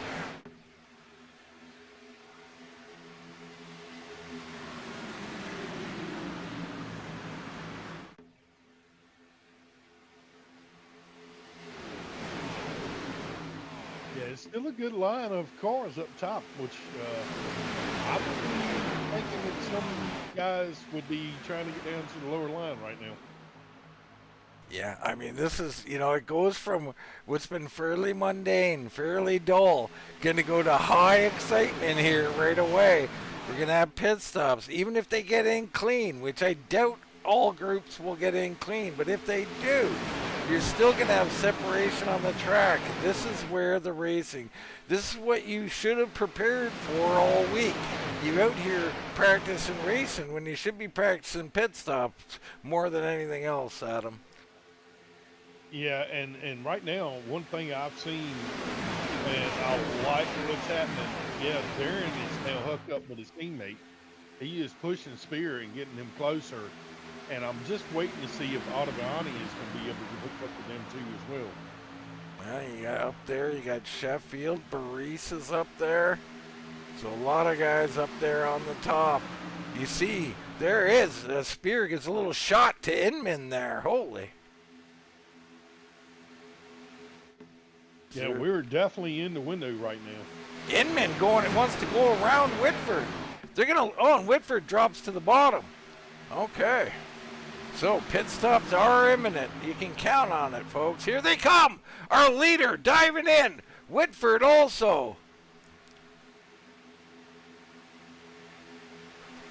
Speaker 1: Yeah, it's still a good line of cars up top, which I would be thinking that some guys would be trying to get down to the lower line right now.
Speaker 2: Yeah, I mean, this is, it goes from what's been fairly mundane, fairly dull, going to go to high excitement here right away. We're going to have pit stops, even if they get in clean, which I doubt all groups will get in clean. But if they do, you're still going to have separation on the track. This is where the racing, this is what you should have prepared for all week. You're out here practicing racing when you should be practicing pit stops more than anything else, Adam.
Speaker 1: Yeah, and right now, one thing I've seen, and I like what's happening. Yeah, Darren is now hooked up with his teammate. He is pushing Spear and getting him closer. And I'm just waiting to see if Ottaviani is going to be able to hook up with them too as well.
Speaker 2: Well, you got up there, you got Sheffield, Baris is up there. So a lot of guys up there on the top. You see, there is, Spear gets a little shot to Inman there, holy.
Speaker 1: Yeah, we're definitely in the window right now.
Speaker 2: Inman wants to go around Whitford. They're going to, and Whitford drops to the bottom. Okay. So pit stops are imminent. You can count on it, folks. Here they come. Our leader diving in. Whitford also.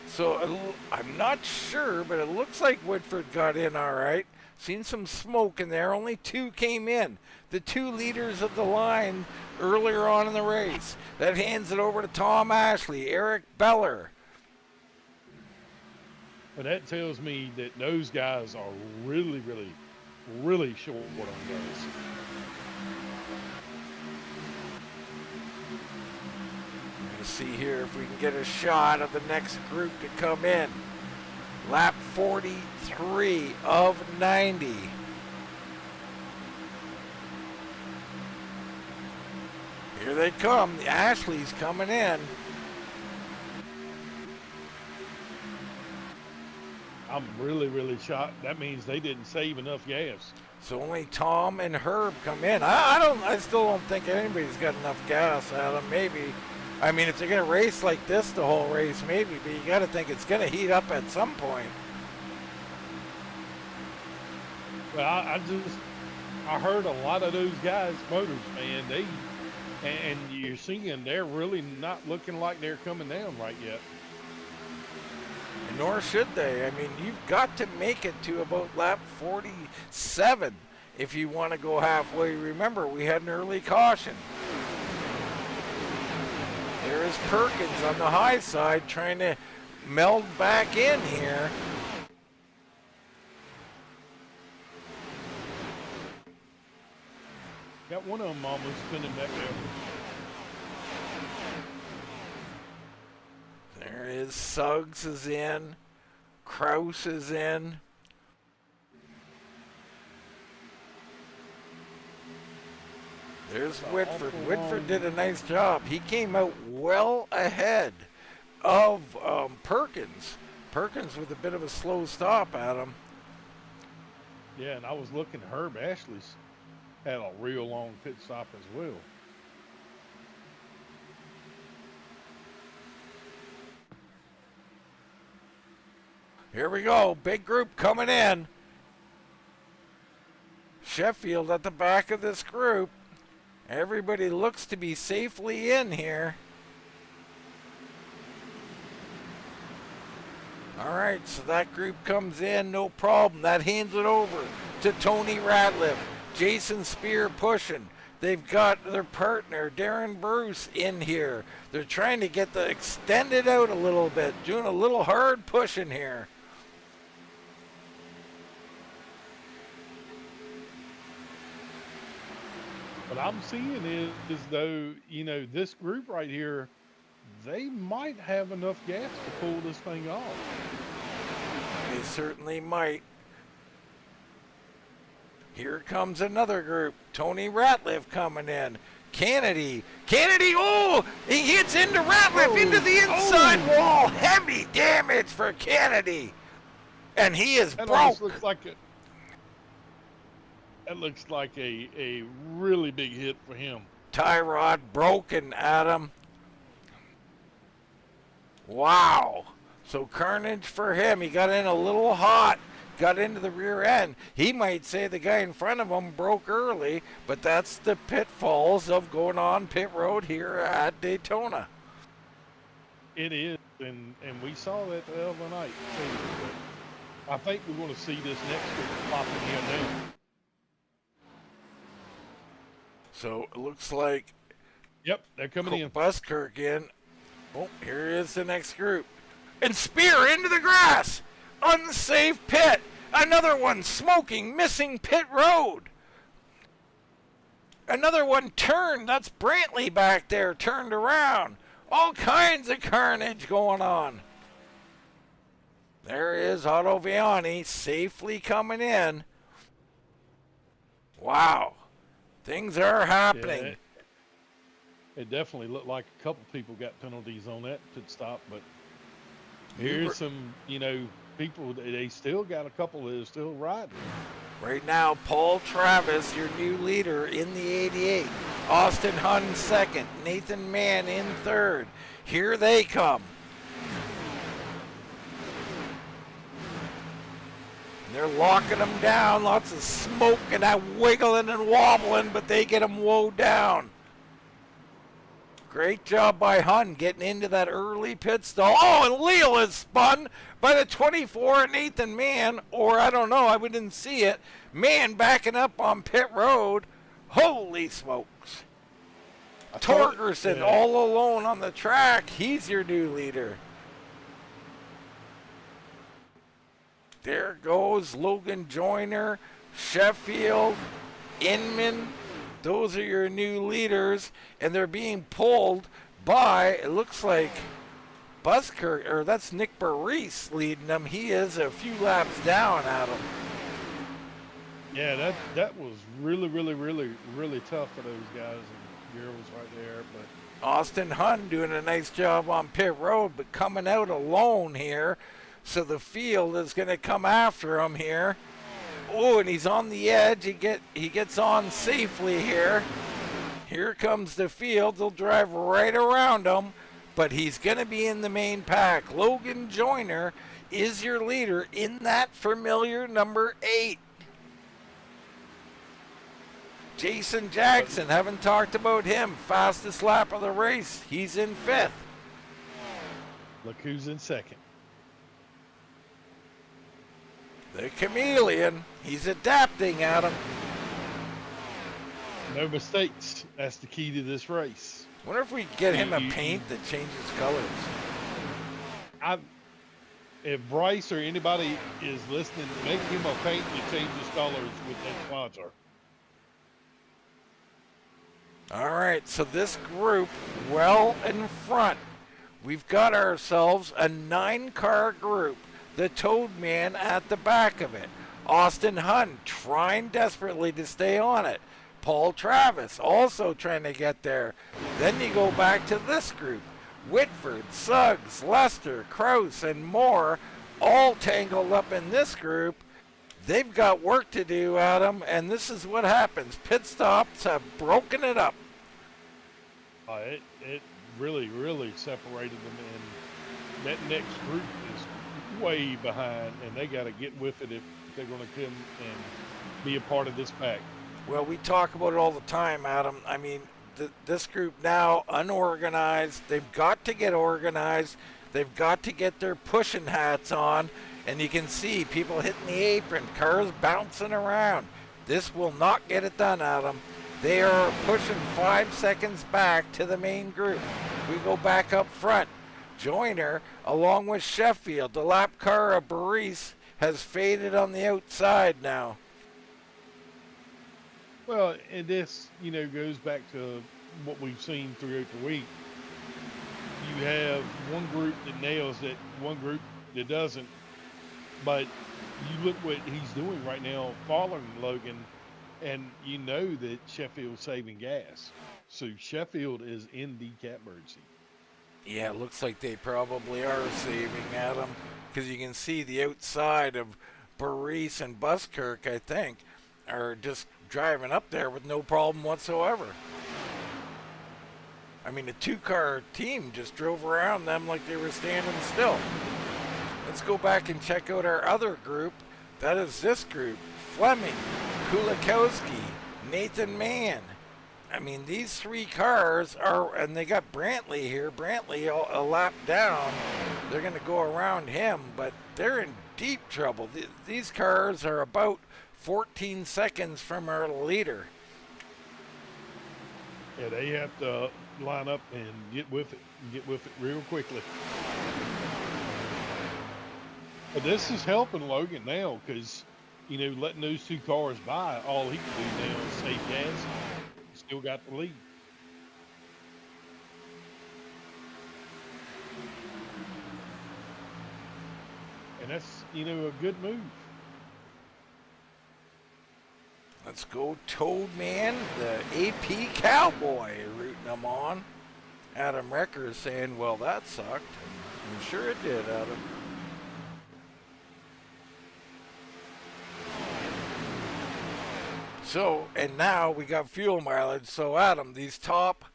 Speaker 2: So I'm not sure, but it looks like Whitford got in all right. Seen some smoke in there. Only 2 came in. The 2 leaders of the line earlier on in the race. That hands it over to Tom Ashley, Eric Beller.
Speaker 1: But that tells me that those guys are really, really, really short on guys.
Speaker 2: We're going to see here if we can get a shot of the next group to come in. Lap 43 of 90. Here they come. Ashley's coming in.
Speaker 1: I'm really, really shocked. That means they didn't save enough gas.
Speaker 2: So only Tom and Herb come in. I still don't think anybody's got enough gas, Adam. Maybe. I mean, if they're going to race like this the whole race, maybe. But you got to think it's going to heat up at some point.
Speaker 1: But I heard a lot of those guys' motors, man. And you're seeing they're really not looking like they're coming down right yet.
Speaker 2: Nor should they. I mean, you've got to make it to about lap 47 if you want to go halfway. Remember, we had an early caution. There is Perkins on the high side trying to meld back in here.
Speaker 1: Got one of them almost spinning back there.
Speaker 2: There is Suggs is in. Kraus is in. There's Whitford. Whitford did a nice job. He came out well ahead of Perkins. Perkins with a bit of a slow stop at him.
Speaker 1: Yeah, and I was looking, Herb Ashley's had a real long pit stop as well.
Speaker 2: Here we go. Big group coming in. Sheffield at the back of this group. Everybody looks to be safely in here. All right, so that group comes in, no problem. That hands it over to Tony Ratliff. Jason Spear pushing. They've got their partner, Darren Bruce, in here. They're trying to get the extended out a little bit, doing a little hard pushing here.
Speaker 1: What I'm seeing is though, you know, this group right here, they might have enough gas to pull this thing off.
Speaker 2: They certainly might. Here comes another group. Tony Ratliff coming in. Kennedy, oh, he hits into Ratliff, into the inside wall. Heavy damage for Kennedy. And he is broke.
Speaker 1: That looks like a really big hit for him.
Speaker 2: Tie rod broken, Adam. Wow. So carnage for him. He got in a little hot. Got into the rear end. He might say the guy in front of him broke early, but that's the pitfalls of going on pit road here at Daytona.
Speaker 1: It is, and we saw that the other night too. I think we're going to see this next group pop in here now.
Speaker 2: So it looks like
Speaker 1: Yep, they're coming in.
Speaker 2: Buskirk in. Oh, here is the next group. And Spear into the grass. Unsafe pit. Another one smoking, missing pit road. Another one turned. That's Brantley back there, turned around. All kinds of carnage going on. There is Otto Viani safely coming in. Wow. Things are happening.
Speaker 1: Yeah, it definitely looked like a couple people got penalties on that pit stop, but here's some, people, they still got a couple that are still riding.
Speaker 2: Right now, Paul Travis, your new leader in the 88. Austin Hunn second. Nathan Mann in third. Here they come. They're locking them down. Lots of smoke and that wiggling and wobbling, but they get them woe down. Great job by Hunn getting into that early pit stall. Oh, and Leal is spun by the 24 Nathan Mann, or I don't know, I didn't see it. Mann backing up on pit road. Holy smokes. Torgerson all alone on the track. He's your new leader. There goes Logan Joyner, Sheffield, Inman. Those are your new leaders, and they're being pulled by, it looks like, Buskirk, or that's Nick Barese leading them. He is a few laps down at him.
Speaker 1: Yeah, that was really, really, really, really tough for those guys and girls right there. But
Speaker 2: Austin Hunn doing a nice job on pit road, but coming out alone here. So the field is going to come after him here. Oh, and he's on the edge. He gets on safely here. Here comes the field. They'll drive right around him, but he's going to be in the main pack. Logan Joyner is your leader in that familiar number 8. Jason Jackson, haven't talked about him. Fastest lap of the race. He's in 5th.
Speaker 1: Look who's in 2nd.
Speaker 2: The chameleon, he's adapting at him.
Speaker 1: No mistakes. That's the key to this race.
Speaker 2: Wonder if we get him a paint that changes colors.
Speaker 1: If Bryce or anybody is listening, make him a paint that changes colors with that sponsor.
Speaker 2: All right, so this group well in front. We've got ourselves a 9-car group. The Toad Man at the back of it. Austin Hunn trying desperately to stay on it. Paul Travis also trying to get there. Then you go back to this group. Whitford, Suggs, Lester, Kraus, and more all tangled up in this group. They've got work to do, Adam, and this is what happens. Pit stops have broken it up.
Speaker 1: It really, really separated them, and that next group is way behind, and they got to get with it if they're going to come and be a part of this pack.
Speaker 2: Well, we talk about it all the time, Adam. I mean, this group now, unorganized, they've got to get organized. They've got to get their pushing hats on, and you can see people hitting the apron, cars bouncing around. This will not get it done, Adam. They are pushing 5 seconds back to the main group. We go back up front. Joyner, along with Sheffield, the lap car of Barese has faded on the outside now.
Speaker 1: Well, and this, goes back to what we've seen throughout the week. You have one group that nails it, one group that doesn't. But you look what he's doing right now, following Logan, and you know that Sheffield's saving gas. So Sheffield is in the catbird seat.
Speaker 2: Yeah, it looks like they probably are saving Adam, because you can see the outside of Barese and Buskirk, I think, are just driving up there with no problem whatsoever. I mean, a 2-car team just drove around them like they were standing still. Let's go back and check out our other group. That is this group. Fleming, Kulikowski, Nathan Mann. I mean, these 3 cars are, and they got Brantley here. Brantley a lap down. They're going to go around him, but they're in deep trouble. These cars are about 14 seconds from our leader.
Speaker 1: Yeah, they have to line up and get with it real quickly. But this is helping Logan now because, letting those two cars by, all he can do now is save gas. He still got the lead. And that's, a good move.
Speaker 2: Let's go Toadman, the AP Cowboy, rooting them on. Adam Recker is saying, well, that sucked. I'm sure it did, Adam. So, and now we got fuel mileage. So, Adam, these top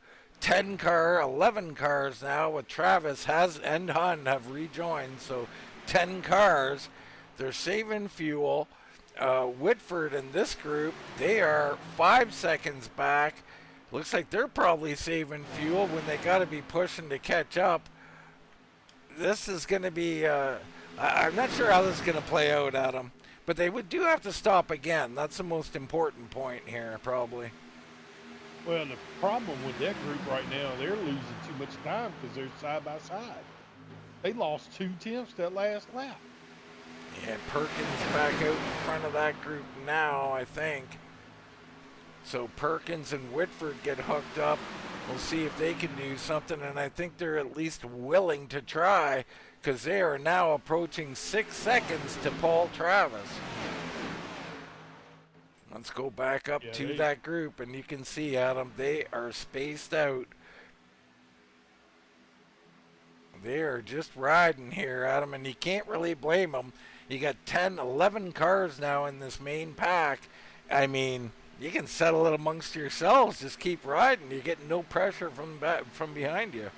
Speaker 2: 11 cars now with Travis and Hun have rejoined. So, 10 cars, they're saving fuel. Whitford and this group, they are 5 seconds back. Looks like they're probably saving fuel when they got to be pushing to catch up. This is going to be, I'm not sure how this is going to play out, Adam. But they do have to stop again. That's the most important point here, probably.
Speaker 1: Well, the problem with that group right now, they're losing too much time because they're side by side. They lost 2/10 that last lap.
Speaker 2: Yeah, Perkins back out in front of that group now, I think. So Perkins and Whitford get hooked up. We'll see if they can do something, and I think they're at least willing to try because they are now approaching 6 seconds to Paul Travis. Let's go back up to that group, and you can see, Adam, they are spaced out. They are just riding here, Adam, and you can't really blame them. You got 10, 11 cars now in this main pack. I mean, you can settle it amongst yourselves. Just keep riding. You're getting no pressure from behind you.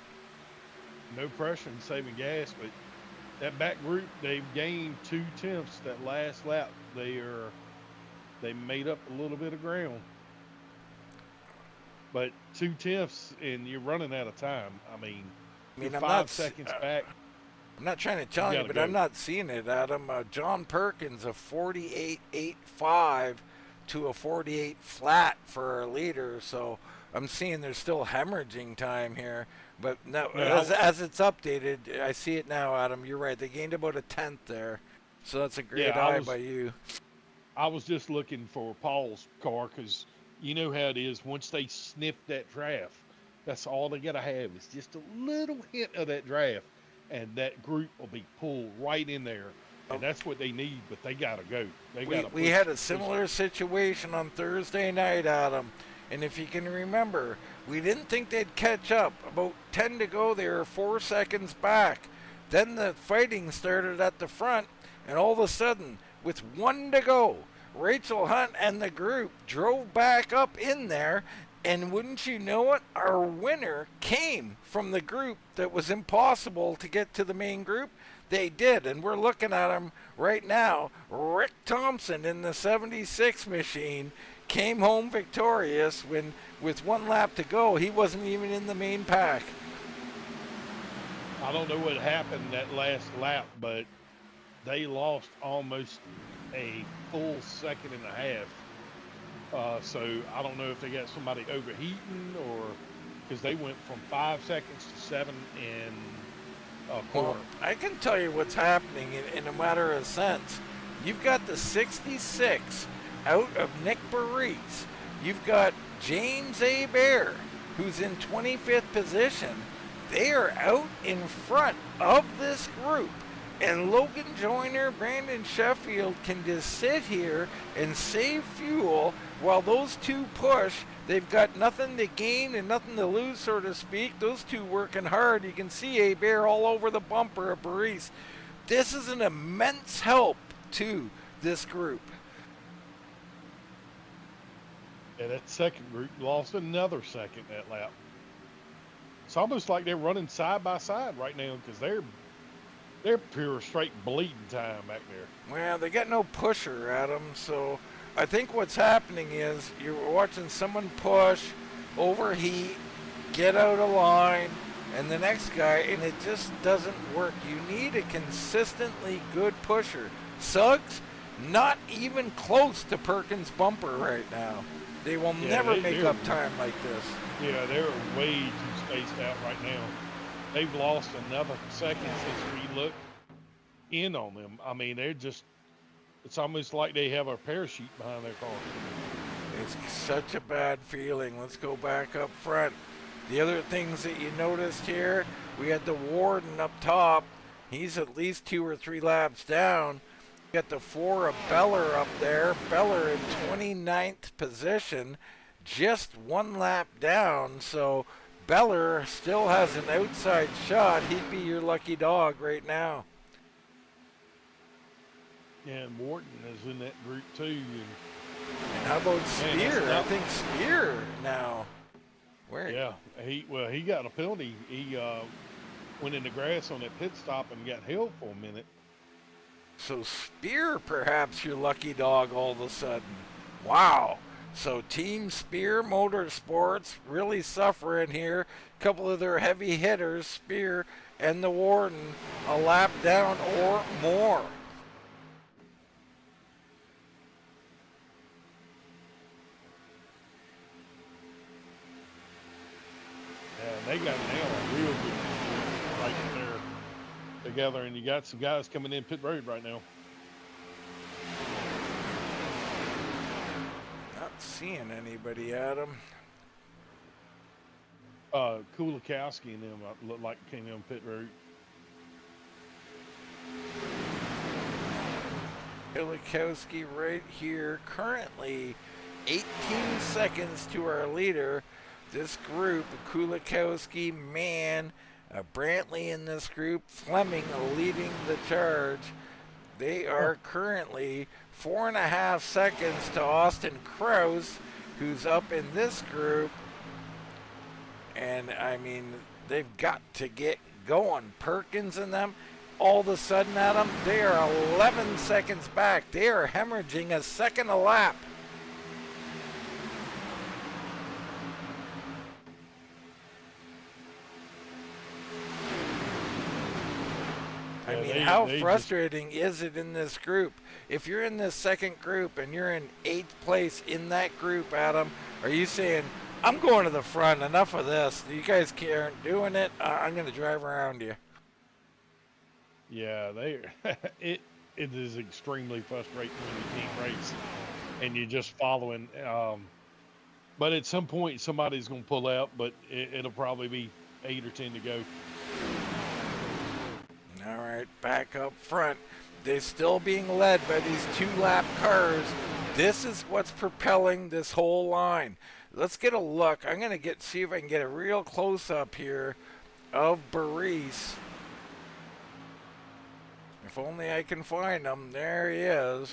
Speaker 1: No pressure and saving gas, but that back group, they've gained 2/10 that last lap. They made up a little bit of ground. But 2/10 and you're running out of time. I mean I'm 5 seconds back.
Speaker 2: I'm not trying to tell you, but I'm not seeing it, Adam. John Perkins, a 48.85 to a 48 flat for our leader. So I'm seeing there's still hemorrhaging time here. But no, as it's updated, I see it now, Adam. You're right. They gained about a 10th there. So that's a great eye by you.
Speaker 1: I was just looking for Paul's car because you know how it is. Once they sniff that draft, that's all they got to have is just a little hint of that draft. And that group will be pulled right in there. And that's what they need, but they got to go. We
Speaker 2: had a similar situation on Thursday night, Adam. And if you can remember, we didn't think they'd catch up. About 10 to go, they were 4 seconds back. Then the fighting started at the front, and all of a sudden, with 1 to go, Rachel Hunt and the group drove back up in there, and wouldn't you know it, our winner came from the group that was impossible to get to the main group. They did, and we're looking at him right now. Rick Thompson in the 76 machine came home victorious when, with 1 lap to go, he wasn't even in the main pack.
Speaker 1: I don't know what happened that last lap, but they lost almost a full second and a half. So I don't know if they got somebody overheating or because they went from 5 seconds to 7 in a quarter.
Speaker 2: Well, I can tell you what's happening in a matter of sense. You've got the 66 out of Nick Barreese. You've got James Hebert, who's in 25th position. They are out in front of this group. And Logan Joyner, Brandon Sheffield can just sit here and save fuel while those two push. They've got nothing to gain and nothing to lose, so to speak. Those two working hard. You can see Hebert all over the bumper of Barreese. This is an immense help to this group.
Speaker 1: Yeah, that second group lost another second that lap. It's almost like they're running side by side right now because they're pure straight bleeding time back there.
Speaker 2: Well, they got no pusher, Adam, so I think what's happening is you're watching someone push, overheat, get out of line, and the next guy, and it just doesn't work. You need a consistently good pusher. Suggs, not even close to Perkins' bumper right now. They will
Speaker 1: Yeah,
Speaker 2: never make
Speaker 1: they're
Speaker 2: up time like this.
Speaker 1: yeah, they're way too spaced out right now. They've lost another second since we looked in on them. I mean, they're just, it's almost like they have a parachute behind their car.
Speaker 2: It's such a bad feeling. Let's go back up front. The other things that you noticed here, we had the Warden up top. He's at least 2 or 3 laps down. We got the 4 of Beller up there. Beller in 29th position, just 1 lap down. So Beller still has an outside shot. He'd be your lucky dog right now.
Speaker 1: Yeah, and Morton is in that group too.
Speaker 2: And how about Spear? I think Spear now. Where?
Speaker 1: Yeah, he got a penalty. He went in the grass on that pit stop and got held for a minute.
Speaker 2: So Spear, perhaps your lucky dog all of a sudden. Wow. So Team Spear Motorsports really suffering here. A couple of their heavy hitters, Spear and the Warden, a lap down or more.
Speaker 1: Yeah, they got nailed real good right there together, and you got some guys coming in pit road right now.
Speaker 2: Not seeing anybody, Adam.
Speaker 1: Kulikowski and them look like came in pit road.
Speaker 2: Kulikowski right here, currently 18 seconds to our leader. This group, Kulikowski, Mann, Brantley in this group, Fleming leading the charge. They are currently 4.5 seconds to Austin Krause, who's up in this group. And I mean, they've got to get going. Perkins and them, all of a sudden, Adam, they are 11 seconds back. They are hemorrhaging a second a lap. I mean, how frustrating is it in this group? If you're in this second group and you're in 8th place in that group, Adam, are you saying, I'm going to the front, enough of this, you guys aren't doing it, I'm going to drive around you?
Speaker 1: Yeah, it is extremely frustrating when you can't race and you're just following. But at some point, somebody's going to pull out, but it'll probably be 8 or 10 to go.
Speaker 2: All right, back up front. They're still being led by these 2-lap cars. This is what's propelling this whole line. Let's get a look. I'm going to see if I can get a real close-up here of Baris. If only I can find him. There he is.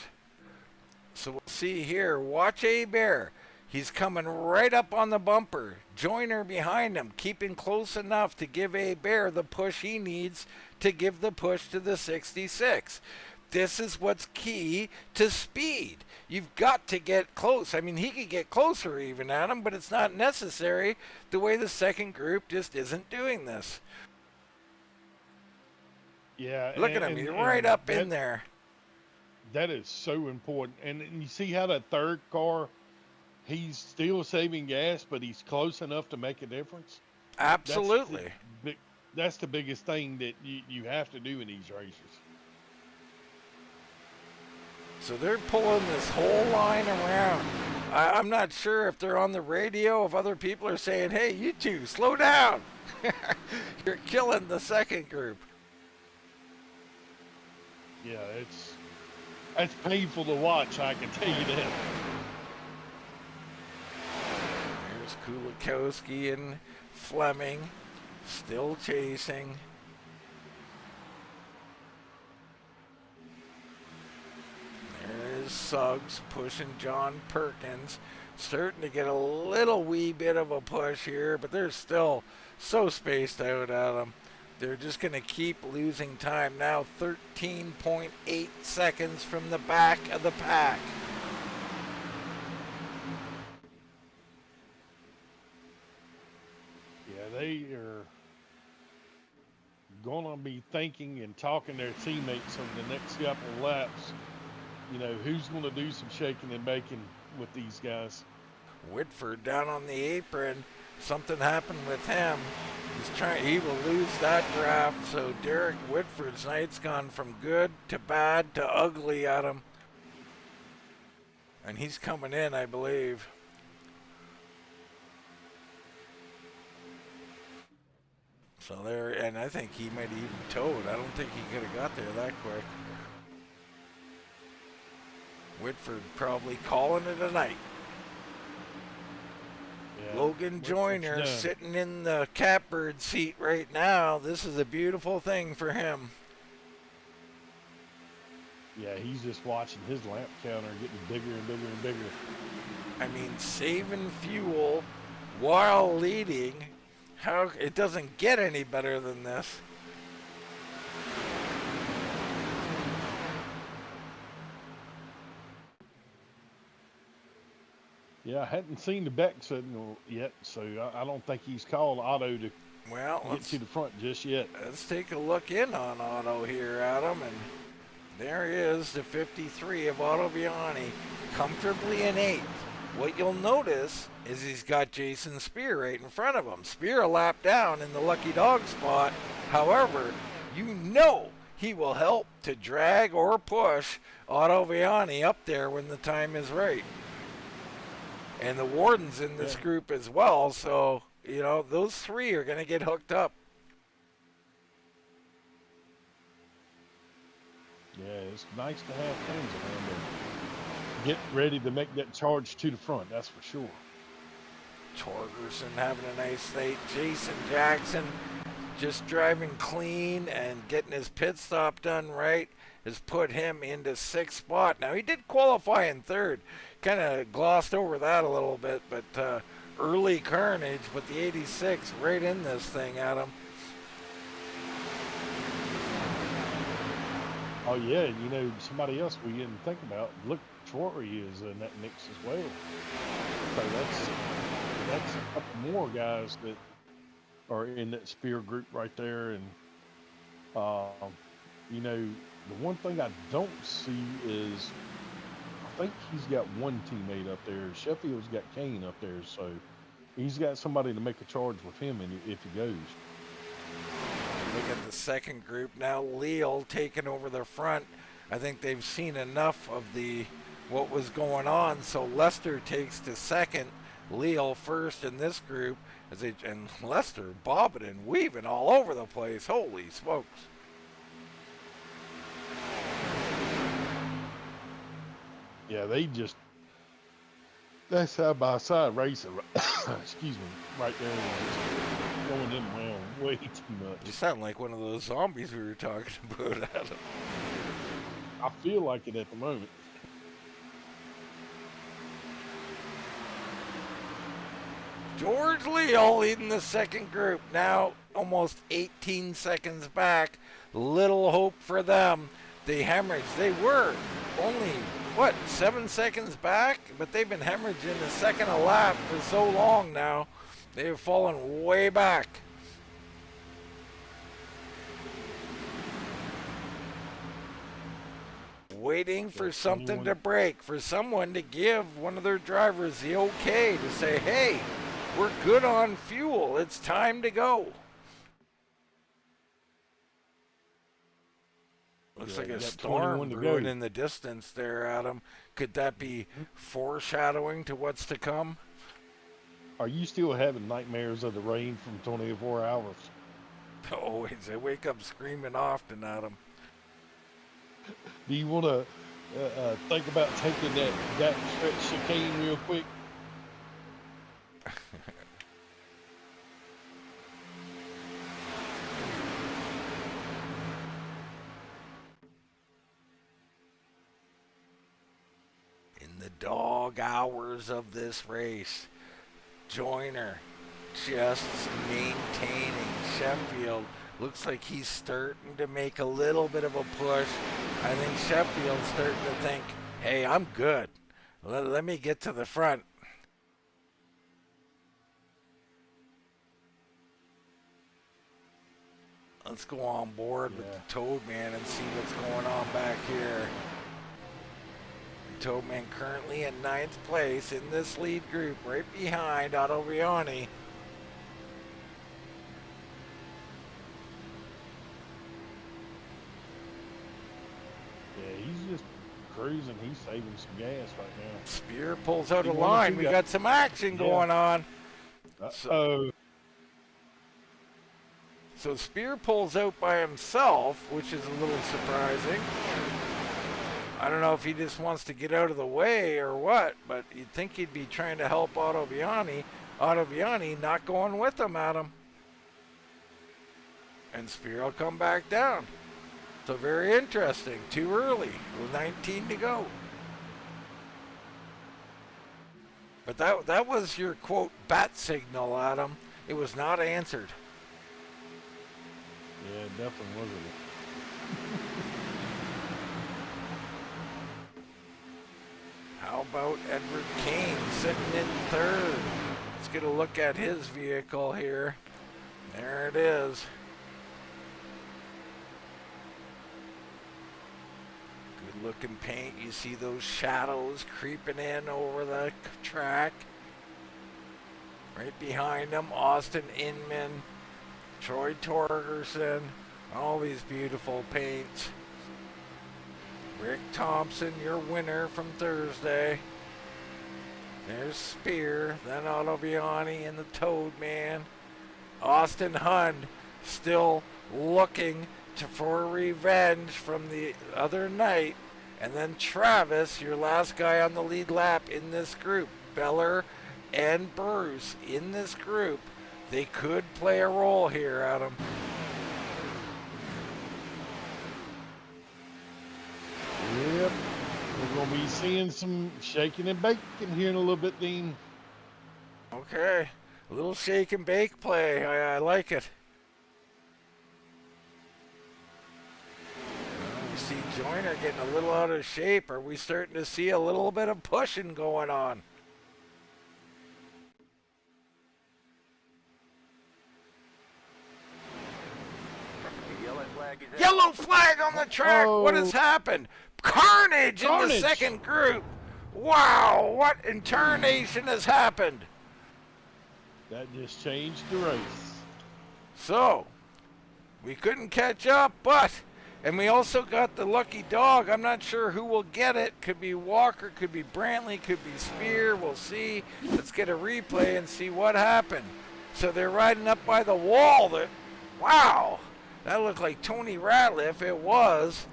Speaker 2: So we'll see here. Watch A-Bear. He's coming right up on the bumper. Joyner behind him, keeping close enough to give A-Bear the push he needs to give the push to the 66. This is what's key to speed. You've got to get close. I mean, he could get closer even at him, but it's not necessary. The way the second group just isn't doing this.
Speaker 1: Yeah.
Speaker 2: Look at him. He's right up in there.
Speaker 1: That is so important. And you see how that third car, he's still saving gas, but he's close enough to make a difference?
Speaker 2: Absolutely.
Speaker 1: That's the biggest thing that you have to do in these races.
Speaker 2: So they're pulling this whole line around. I'm not sure if they're on the radio, if other people are saying, hey, you two, slow down. You're killing the second group.
Speaker 1: Yeah, that's painful to watch, I can tell you that.
Speaker 2: There's Kulikowski and Fleming still chasing. There's Suggs pushing John Perkins. Starting to get a little wee bit of a push here, but they're still so spaced out at them. They're just going to keep losing time. Now 13.8 seconds from the back of the pack.
Speaker 1: Yeah, they are going to be thinking and talking to their teammates on the next couple of laps. You know, who's going to do some shaking and baking with these guys?
Speaker 2: Whitford down on the apron. Something happened with him. He will lose that draft. So Derek Whitford's night's gone from good to bad to ugly at him. And he's coming in, I believe. So there, and I think he might have even towed. I don't think he could have got there that quick. Whitford probably calling it a night.
Speaker 1: Yeah,
Speaker 2: Logan Joyner sitting in the catbird seat right now. This is a beautiful thing for him.
Speaker 1: Yeah, he's just watching his lamp counter getting bigger and bigger and bigger.
Speaker 2: I mean, saving fuel while leading. How it doesn't get any better than this.
Speaker 1: Yeah, I hadn't seen the back signal yet, so I don't think he's called Otto to get to the front just yet.
Speaker 2: Let's take a look in on Otto here, Adam, and there he is, the 53 of Otto Viani, comfortably in 8th. What you'll notice is he's got Jason Spear right in front of him. Spear a lap down in the lucky dog spot. However, you know he will help to drag or push Otto Viani up there when the time is right. And the Warden's in this group as well, so, you know, those 3 are going to get hooked up.
Speaker 1: Yeah, it's nice to have things around to get ready to make that charge to the front, that's for sure.
Speaker 2: Torgerson having a nice night. Jason Jackson just driving clean and getting his pit stop done right has put him into 6th spot. Now, he did qualify in 3rd. Kind of glossed over that a little bit, but early carnage with the 86 right in this thing, Adam.
Speaker 1: Oh, yeah, you know, somebody else we didn't think about. Look, Troy is in that mix as well. So that's a couple more guys that are in that Spear group right there. And, you know, the one thing I don't see is I think he's got one teammate up there. Sheffield's got Kane up there, so he's got somebody to make a charge with him if he goes.
Speaker 2: Look at the second group now. Leal taking over the front. I think they've seen enough of what was going on, so Lester takes to second. Leal first in this group, and Lester bobbing and weaving all over the place. Holy smokes.
Speaker 1: Yeah, that side by side racing, excuse me, right there, just going them around way too much.
Speaker 2: You sound like one of those zombies we were talking about, Adam.
Speaker 1: I feel like it at the moment.
Speaker 2: George Leal leading the second group, now almost 18 seconds back. Little hope for them. The hemorrhage, they were only 7 seconds back, but they've been hemorrhaging the second a lap for so long now. They've fallen way back. Waiting for something to break, for someone to give one of their drivers the okay to say, hey, we're good on fuel, it's time to go. Looks like a storm brewing in the distance there, Adam. Could that be foreshadowing to what's to come?
Speaker 1: Are you still having nightmares of the rain from 24 hours?
Speaker 2: Always. I wake up screaming often, Adam.
Speaker 1: Do you want to think about taking that stretch chicane real quick?
Speaker 2: The dog hours of this race, Joyner just maintaining. Sheffield looks like he's starting to make a little bit of a push. I think Sheffield's starting to think, hey, I'm good. Let me get to the front. Let's go on board with the Toad Man and see what's going on back here. Toadman currently in 9th place in this lead group, right behind Otto Viani.
Speaker 1: Yeah, he's just cruising. He's saving some gas right now.
Speaker 2: Spear pulls out
Speaker 1: He
Speaker 2: a
Speaker 1: won the
Speaker 2: line.
Speaker 1: two
Speaker 2: We
Speaker 1: guy-
Speaker 2: got some action going on.
Speaker 1: Uh-oh.
Speaker 2: So Spear pulls out by himself, which is a little surprising. I don't know if he just wants to get out of the way or what, but you'd think he'd be trying to help Otto Viani. Otto Viani not going with him, Adam. And Spear will come back down. So very interesting. Too early. With 19 to go. But that was your, quote, bat signal, Adam. It was not answered.
Speaker 1: Yeah, it definitely wasn't.
Speaker 2: How about Edward Kane sitting in 3rd? Let's get a look at his vehicle here. There it is. Good looking paint. You see those shadows creeping in over the track. Right behind them, Austin Inman, Troy Torgerson, all these beautiful paints. Rick Thompson, your winner from Thursday. There's Spear, then Otto Viani and the Toad Man. Austin Hund still looking for revenge from the other night. And then Travis, your last guy on the lead lap in this group. Beller and Bruce in this group. They could play a role here, Adam.
Speaker 1: Yep. We're going to be seeing some shaking and baking here in a little bit, Dean.
Speaker 2: Okay. A little shake and bake play. I like it. We see Joyner getting a little out of shape. Are we starting to see a little bit of pushing going on? Yellow flag on the track.
Speaker 1: Uh-oh.
Speaker 2: What has happened? Carnage in the 2nd group. Wow, what in tarnation has happened?
Speaker 1: That just changed the race.
Speaker 2: So, we couldn't catch up, and we also got the lucky dog. I'm not sure who will get it. Could be Walker, could be Brantley, could be Spear. We'll see. Let's get a replay and see what happened. So they're riding up by the wall. Wow, that looked like Tony Ratliff. It was.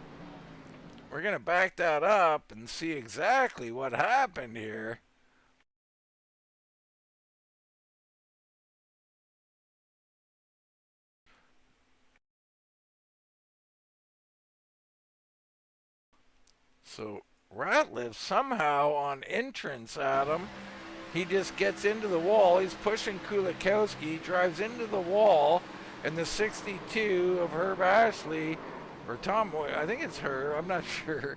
Speaker 2: We're going to back that up and see exactly what happened here. So Ratliff somehow on entrance, Adam, he just gets into the wall. He's pushing Kulikowski, drives into the wall, and the 62 of Herb Ashley, or Tom, I think it's her, I'm not sure.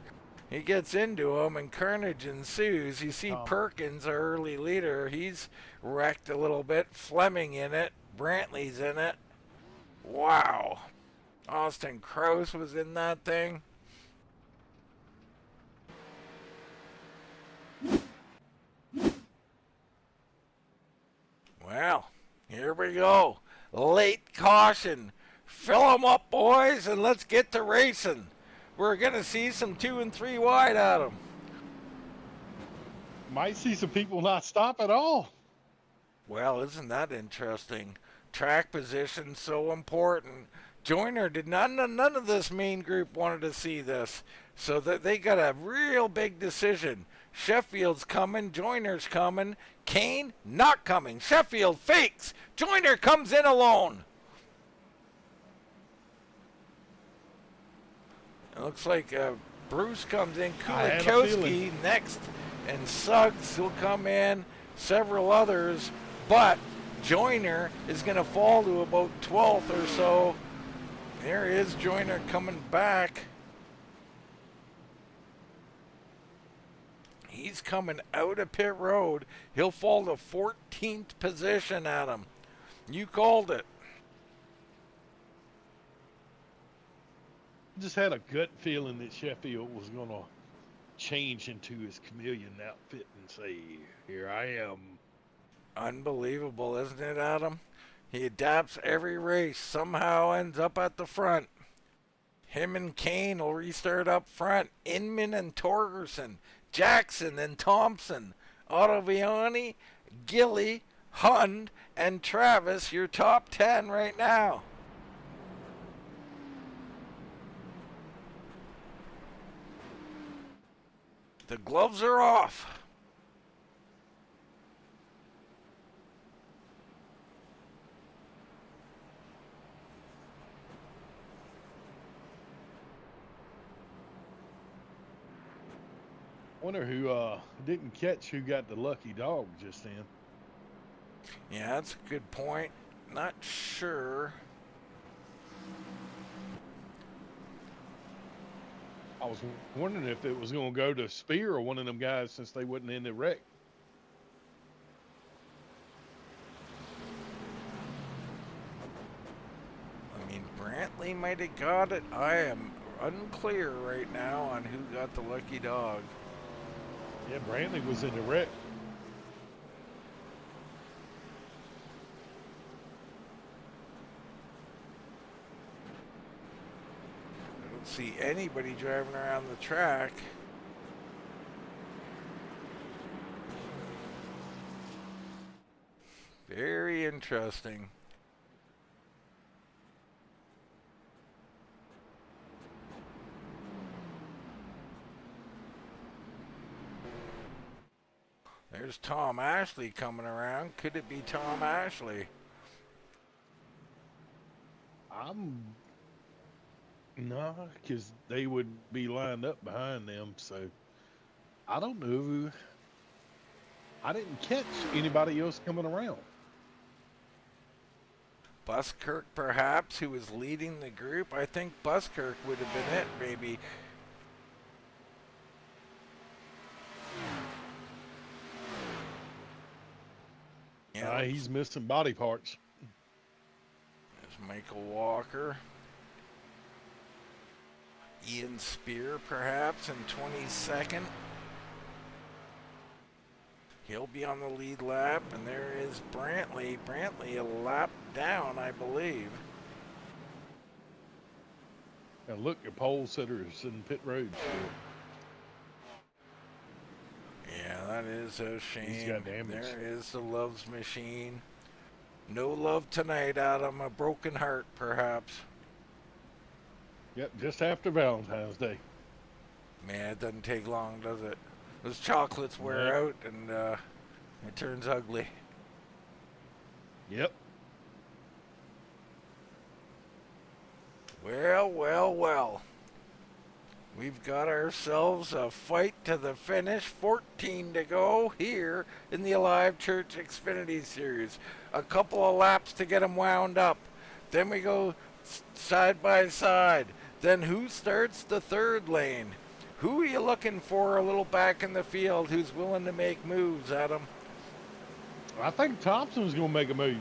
Speaker 2: He gets into him, and carnage ensues. You see Perkins, our early leader, he's wrecked a little bit. Fleming in it. Brantley's in it. Wow. Austin Krause was in that thing. Well, here we go. Late caution. Fill them up, boys, and let's get to racing. We're going to see some 2 and 3 wide, Adam.
Speaker 1: Might see some people not stop at all.
Speaker 2: Well, isn't that interesting? Track position so important. Joyner did none of this main group wanted to see this. So that they got a real big decision. Sheffield's coming, Joyner's coming, Kane not coming. Sheffield fakes. Joyner comes in alone. It looks like Bruce comes in, Kulikowski next, and Suggs will come in, several others, but Joyner is going to fall to about 12th or so. There is Joyner coming back. He's coming out of pit road. He'll fall to 14th position, Adam. You called it.
Speaker 1: Just had a gut feeling that Sheffield was going to change into his chameleon outfit and say, "Here I am."
Speaker 2: Unbelievable, isn't it, Adam? He adapts every race, somehow ends up at the front. Him and Kane will restart up front. Inman and Torgerson, Jackson and Thompson, Ottaviani, Gilly, Hund, and Travis, your top 10 right now. The gloves are off.
Speaker 1: Wonder who didn't catch who got the lucky dog just then.
Speaker 2: Yeah, that's a good point. Not sure.
Speaker 1: I was wondering if it was going to go to Spear or one of them guys since they wasn't in the wreck.
Speaker 2: I mean, Brantley might have got it. I am unclear right now on who got the lucky dog.
Speaker 1: Yeah, Brantley was in the wreck.
Speaker 2: I don't see anybody driving around the track. Very interesting. There's Tom Ashley coming around. Could it be Tom Ashley?
Speaker 1: No, because they would be lined up behind them. So I don't know who. I didn't catch anybody else coming around.
Speaker 2: Buskirk, perhaps, who was leading the group. I think Buskirk would have been it, maybe. Yeah,
Speaker 1: He's missing body parts.
Speaker 2: there's Michael Walker. Ian Spear, perhaps, in 22nd. He'll be on the lead lap, and there is Brantley. Brantley a lap down, I believe.
Speaker 1: Now look, your pole sitters in pit road.
Speaker 2: Yeah, that is a shame.
Speaker 1: He's got damage.
Speaker 2: There is the Love's machine. No love tonight, Adam. A broken heart, perhaps.
Speaker 1: Yep, just after Valentine's Day.
Speaker 2: Man, it doesn't take long, does it? Those chocolates wear out, and it turns ugly.
Speaker 1: Yep.
Speaker 2: Well, well, well. We've got ourselves a fight to the finish. 14 to go here in the Alive Church Xfinity Series. A couple of laps to get them wound up. Then we go side by side. Then who starts the third lane? Who are you looking for a little back in the field who's willing to make moves, Adam?
Speaker 1: I think Thompson's going to make a move.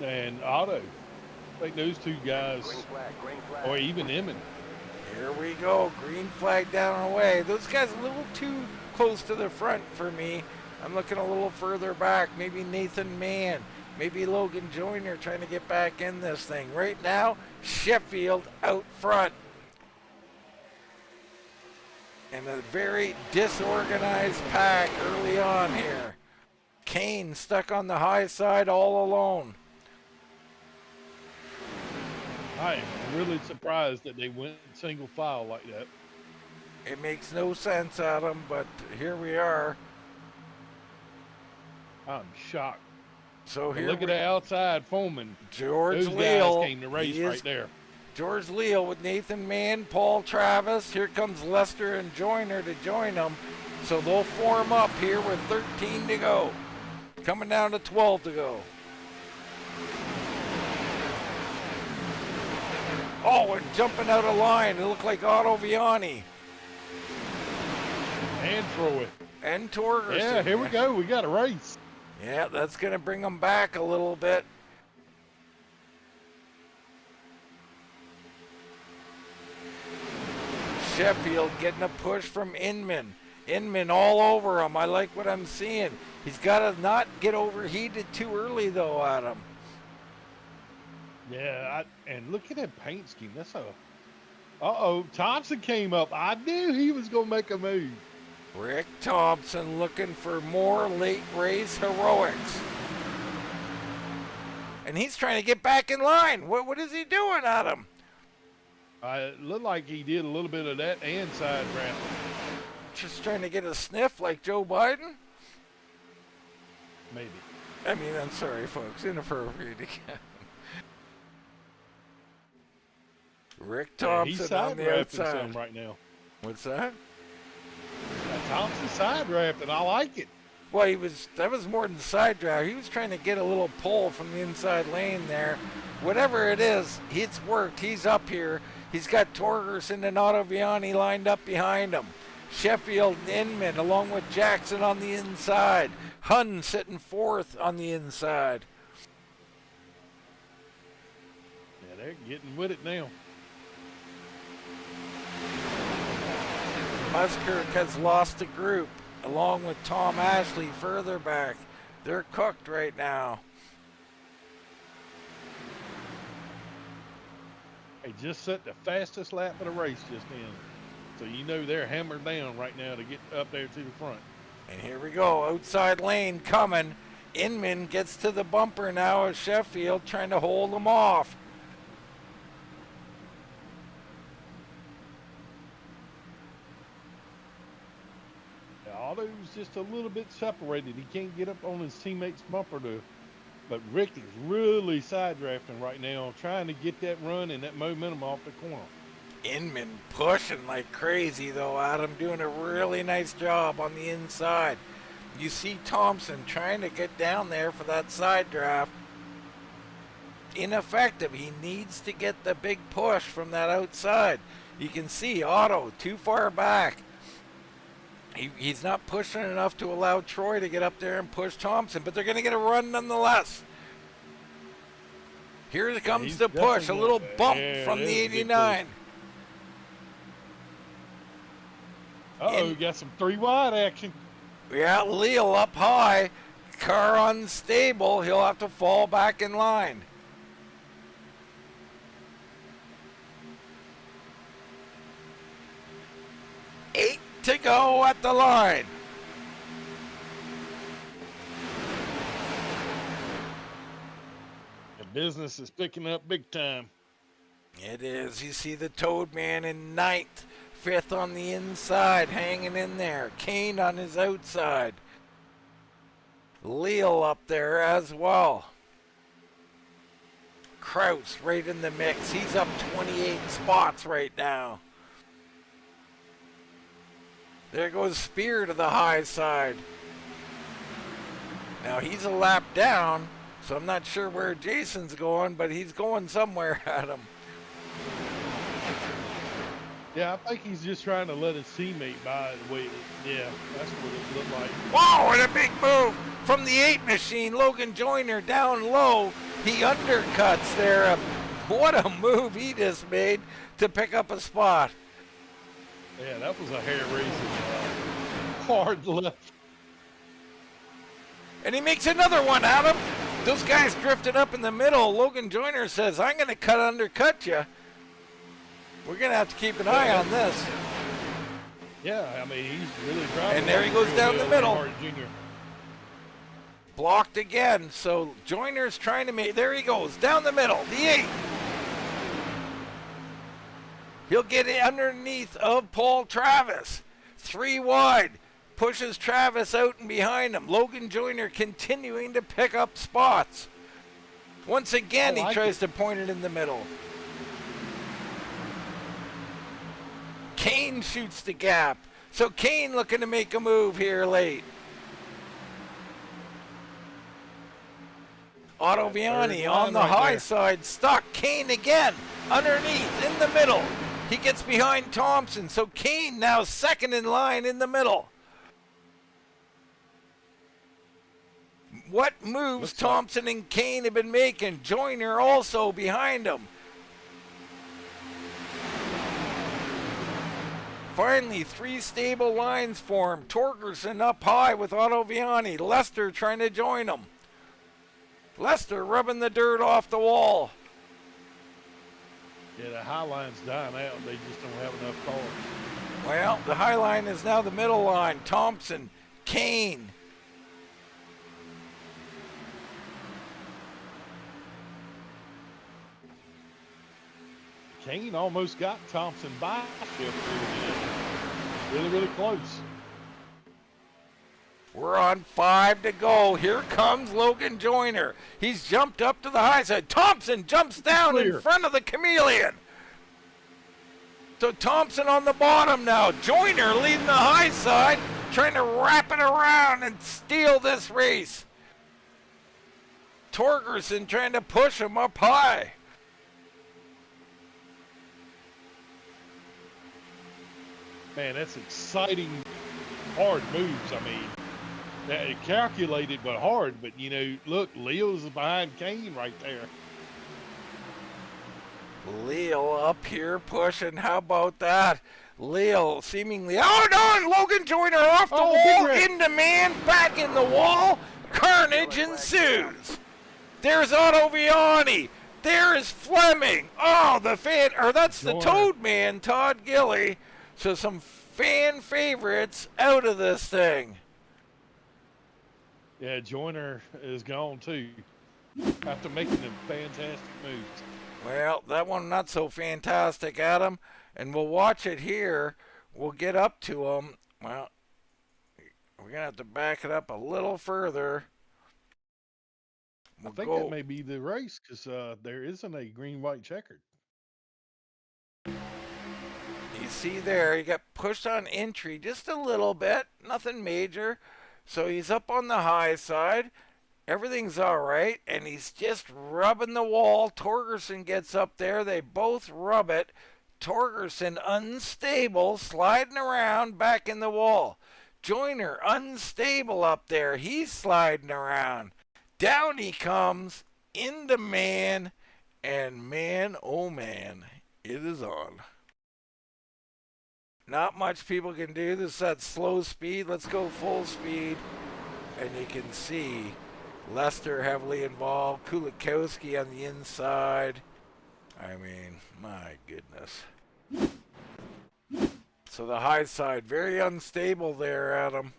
Speaker 1: And Otto. I think those two guys,
Speaker 4: Green flag.
Speaker 1: or even Emmett.
Speaker 2: Here we go. Green flag down and away. Those guys a little too close to the front for me. I'm looking a little further back. Maybe Nathan Mann. Maybe Logan Joyner trying to get back in this thing. Right now, Sheffield out front. And a very disorganized pack early on here. Kane stuck on the high side all alone.
Speaker 1: I am really surprised that they went single file like that.
Speaker 2: It makes no sense, Adam, but here we are.
Speaker 1: I'm shocked.
Speaker 2: So
Speaker 1: But
Speaker 2: here
Speaker 1: look at the outside foreman.
Speaker 2: George
Speaker 1: Those
Speaker 2: Leal.
Speaker 1: guys came to race
Speaker 2: He is
Speaker 1: right there.
Speaker 2: George Leal with Nathan Mann, Paul Travis. Here comes Lester and Joyner to join them. So they'll form up here with 13 to go. Coming down to 12 to go. Oh, and jumping out of line. It looked like Ottaviani.
Speaker 1: And throw it.
Speaker 2: And Torgerson.
Speaker 1: Yeah, here we go. We got a race.
Speaker 2: Yeah, that's going to bring them back a little bit. Sheffield getting a push from Inman. Inman all over him. I like what I'm seeing. He's got to not get overheated too early, though, Adam.
Speaker 1: Yeah, and look at that paint scheme. That's a... Uh-oh, Thompson came up. I knew he was going to make a move.
Speaker 2: Rick Thompson looking for more late race heroics. And he's trying to get back in line. What is he doing, Adam?
Speaker 1: It looked like he did a little bit of that and side draft.
Speaker 2: Just trying to get a sniff like Joe Biden?
Speaker 1: Maybe.
Speaker 2: I mean, I'm sorry, folks. Inappropriate again. Rick Thompson
Speaker 1: he's
Speaker 2: on the
Speaker 1: side-drafting
Speaker 2: outside.
Speaker 1: some right now.
Speaker 2: What's that?
Speaker 1: Thompson side drafting. I like it.
Speaker 2: Well, that was more than side draft. He was trying to get a little pull from the inside lane there. Whatever it is, it's worked. He's up here. He's got Torgerson and Ottaviani lined up behind him. Sheffield and Inman along with Jackson on the inside. Hunn sitting fourth on the inside.
Speaker 1: Yeah, they're getting with it now.
Speaker 2: Muskirk has lost the group along with Tom Ashley further back. They're cooked right now.
Speaker 1: They just set the fastest lap of the race just then. So you know they're hammered down right now to get up there to the front.
Speaker 2: And here we go, outside lane coming. Inman gets to the bumper now as Sheffield trying to hold him off.
Speaker 1: Otto's just a little bit separated. He can't get up on his teammate's bumper but Rick is really side drafting right now, trying to get that run and that momentum off the corner.
Speaker 2: Inman pushing like crazy though, Adam, doing a really nice job on the inside. You see Thompson trying to get down there for that side draft. Ineffective. He needs to get the big push from that outside. You can see Otto too far back. He's not pushing enough to allow Troy to get up there and push Thompson, but they're going to get a run nonetheless. Here comes the push, a little bump from the 89.
Speaker 1: Uh-oh, got some 3 wide action.
Speaker 2: Yeah, Leal up high, car unstable. He'll have to fall back in line. Eight to go at the line.
Speaker 1: The business is picking up big time.
Speaker 2: It is. You see the Toad Man in ninth, fifth on the inside, hanging in there. Kane on his outside. Leal up there as well. Kraus right in the mix. He's up 28 spots right now. There goes Spear to the high side. Now he's a lap down, so I'm not sure where Jason's going, but he's going somewhere at him.
Speaker 1: Yeah, I think he's just trying to let his teammate by the way. Yeah, that's what it looked like.
Speaker 2: Wow, what a big move from the 8 machine. Logan Joyner down low. He undercuts there. What a move he just made to pick up a spot.
Speaker 1: Yeah, that was a hair-raising hard left.
Speaker 2: And he makes another one, Adam. Those guys drifted up in the middle. Logan Joyner says, I'm going to undercut you. We're going to have to keep an eye on this.
Speaker 1: Yeah, I mean, he's really driving.
Speaker 2: And there he goes down the middle.
Speaker 1: Jr.
Speaker 2: Blocked again. So Joyner's trying to make, there he goes, down the middle, the 8. He'll get it underneath of Paul Travis. 3 wide. Pushes Travis out and behind him. Logan Joyner continuing to pick up spots. Once again, he tries to point it in the middle. Kane shoots the gap. So Kane looking to make a move here late. Ottaviani on the high side, stuck. Kane again, underneath, in the middle. He gets behind Thompson, so Kane now second in line in the middle. What moves Thompson and Kane have been making? Joyner also behind him. Finally, 3 stable lines form. Torgerson up high with Ottaviani. Lester trying to join him. Lester rubbing the dirt off the wall.
Speaker 1: Yeah, the high line's dying out. They just don't have enough cars.
Speaker 2: Well, the high line is now the middle line. Thompson, Kane.
Speaker 1: Kane almost got Thompson by really, really close.
Speaker 2: We're on 5 to go. Here comes Logan Joyner. He's jumped up to the high side. Thompson jumps down in front of the Chameleon. So Thompson on the bottom now. Joyner leading the high side, trying to wrap it around and steal this race. Torgerson trying to push him up high.
Speaker 1: Man, that's exciting, hard moves. I mean, calculated but hard. But, you know, look, Leo's behind Kane right there.
Speaker 2: Leo up here pushing. How about that? Leo seemingly... Oh, no! And Logan Joyner off the wall, into man, back in the wall. Carnage ensues. There's Ottaviani. There is Fleming. Oh, that's the Toad Man, Todd Gilly. So some fan favorites out of this thing.
Speaker 1: Yeah, Joyner is gone too after making them fantastic moves.
Speaker 2: Well, that one not so fantastic, Adam. And we'll watch it here. We'll get up to them. Well, we're going to have to back it up a little further.
Speaker 1: I think that may be the race because there isn't a green-white checkered.
Speaker 2: You see there, he got pushed on entry just a little bit, nothing major. So he's up on the high side. Everything's all right, and he's just rubbing the wall. Torgerson gets up there. They both rub it. Torgerson unstable, sliding around back in the wall. Joyner unstable up there. He's sliding around. Down he comes into man, and man, oh man, it is on. Not much people can do. This is at slow speed. Let's go full speed. And you can see Lester heavily involved. Kulikowski on the inside. I mean, my goodness. So the high side, very unstable there, Adam.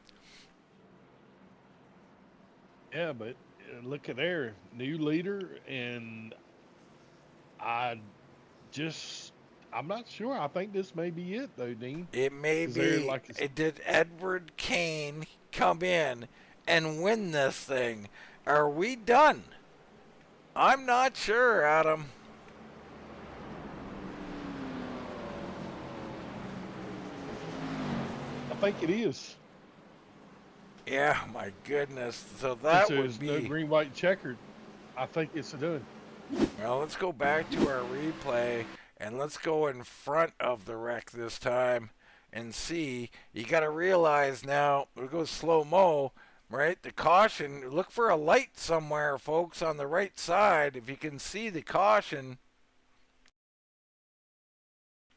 Speaker 1: Yeah, but look at there. New leader, and I'm not sure. I think this may be it, though, Dean.
Speaker 2: It may be. Did Edward Kane come in and win this thing? Are we done? I'm not sure, Adam.
Speaker 1: I think it is.
Speaker 2: Yeah, my goodness. So that would be...
Speaker 1: no green, white, checkered. I think it's done.
Speaker 2: Well, let's go back to our replay. And let's go in front of the wreck this time and see. You got to realize now, we'll go slow-mo, right? The caution, look for a light somewhere, folks, on the right side. If you can see the caution.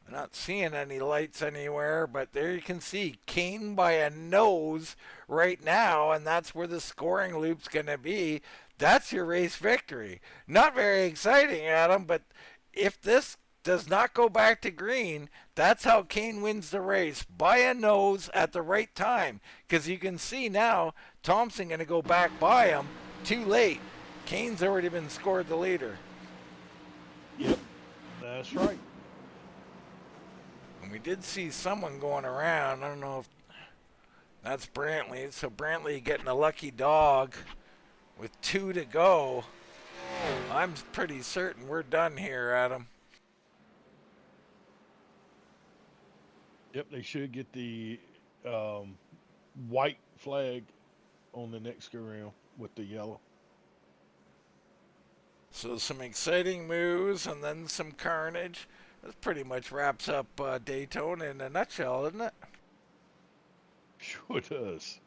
Speaker 2: I'm not seeing any lights anywhere, but there you can see Kane by a nose right now, and that's where the scoring loop's going to be. That's your race victory. Not very exciting, Adam, but if this does not go back to green, that's how Kane wins the race, by a nose at the right time. Because you can see now, Thompson going to go back by him. Too late. Kane's already been scored the leader.
Speaker 1: Yep, that's right.
Speaker 2: And we did see someone going around. I don't know if that's Brantley. So Brantley getting a lucky dog with 2 to go. I'm pretty certain we're done here, Adam.
Speaker 1: Yep, they should get the white flag on the next go round with the yellow.
Speaker 2: So some exciting moves and then some carnage. This pretty much wraps up Daytona in a nutshell, doesn't it?
Speaker 1: Sure does.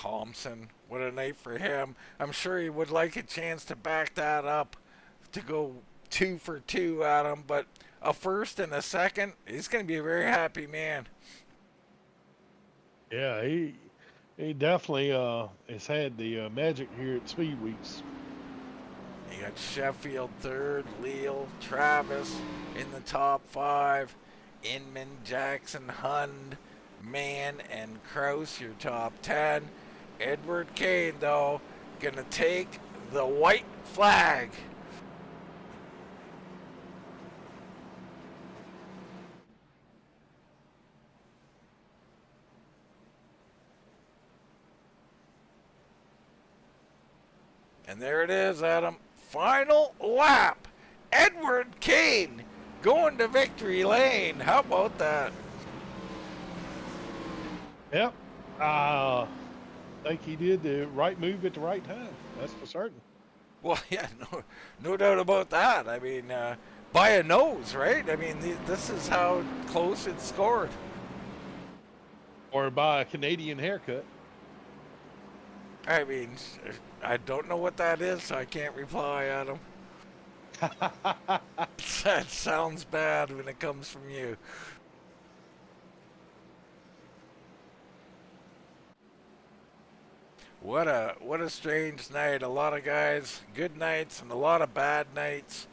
Speaker 2: Thompson. What a night for him. I'm sure he would like a chance to back that up to go 2 for 2 at him, but a first and a second, he's going to be a very happy man.
Speaker 1: Yeah, he definitely has had the magic here at Speed Weeks.
Speaker 2: You got Sheffield third, Leal, Travis in the top five, Inman, Jackson, Hund, Mann, and Kraus, your top 10. Edward Kane, though, gonna take the white flag. And there it is, Adam. Final lap. Edward Kane going to victory lane. How about that?
Speaker 1: Yep. I think he did the right move at the right time. That's for certain.
Speaker 2: Well, yeah, no doubt about that. I mean, by a nose, right? I mean, this is how close it scored.
Speaker 1: Or by a Canadian haircut.
Speaker 2: I mean, I don't know what that is, so I can't reply, Adam. That sounds bad when it comes from you. What a strange night. A lot of guys, good nights and a lot of bad nights.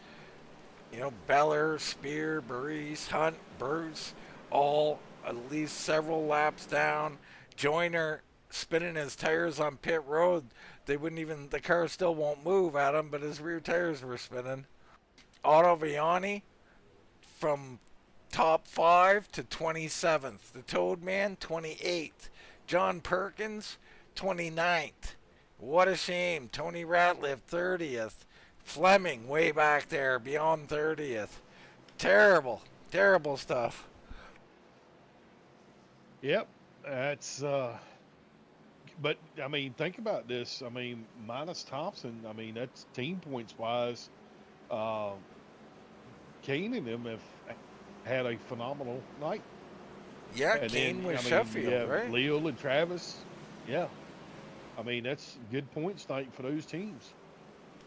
Speaker 2: You know, Beller, Spear, Baris, Hunt, Bruce, all at least several laps down. Joyner spinning his tires on pit road. The car still won't move at him, but his rear tires were spinning. Otto Viani from top 5 to 27th. The Toad Man, 28th. John Perkins, 29th. What a shame. Tony Ratliff, 30th. Fleming, way back there, beyond 30th. Terrible, terrible stuff.
Speaker 1: Yep. That's but I mean, think about this. I mean, minus Thompson, I mean, that's team points wise. Uh, Kane and them have had a phenomenal night.
Speaker 2: Yeah,
Speaker 1: And
Speaker 2: Kane
Speaker 1: then,
Speaker 2: with
Speaker 1: I mean,
Speaker 2: Sheffield,
Speaker 1: yeah,
Speaker 2: right?
Speaker 1: Leo and Travis. Yeah. I mean, that's good points night for those teams.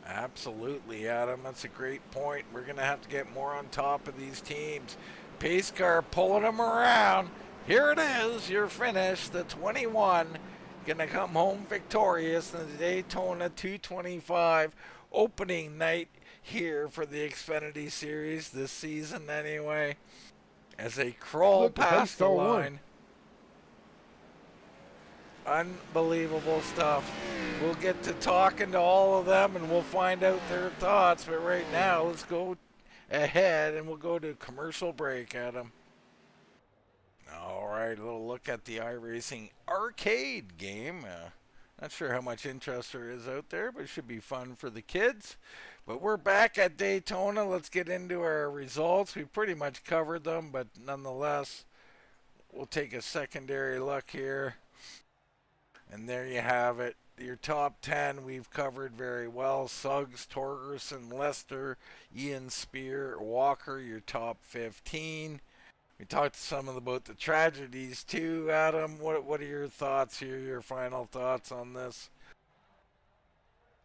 Speaker 2: Absolutely, Adam. That's a great point. We're going to have to get more on top of these teams. Pace car pulling them around. Here it is, your finish, the 21. Going to come home victorious in the Daytona 225 opening night here for the Xfinity Series this season, anyway. As they crawl
Speaker 1: Look, the pace
Speaker 2: past the
Speaker 1: car won.
Speaker 2: line. Unbelievable stuff. We'll get to talking to all of them and we'll find out their thoughts. But right now, let's go ahead and we'll go to commercial break, Adam. All right, a little look at the iRacing arcade game. Not sure how much interest there is out there, but it should be fun for the kids. But we're back at Daytona. Let's get into our results. We pretty much covered them, but nonetheless, we'll take a secondary look here. And there you have it. Your top 10 we've covered very well. Suggs, Torgerson, Lester, Ian Spear, Walker, your top 15. We talked to some about the tragedies too, Adam. What are your thoughts here, your final thoughts on this?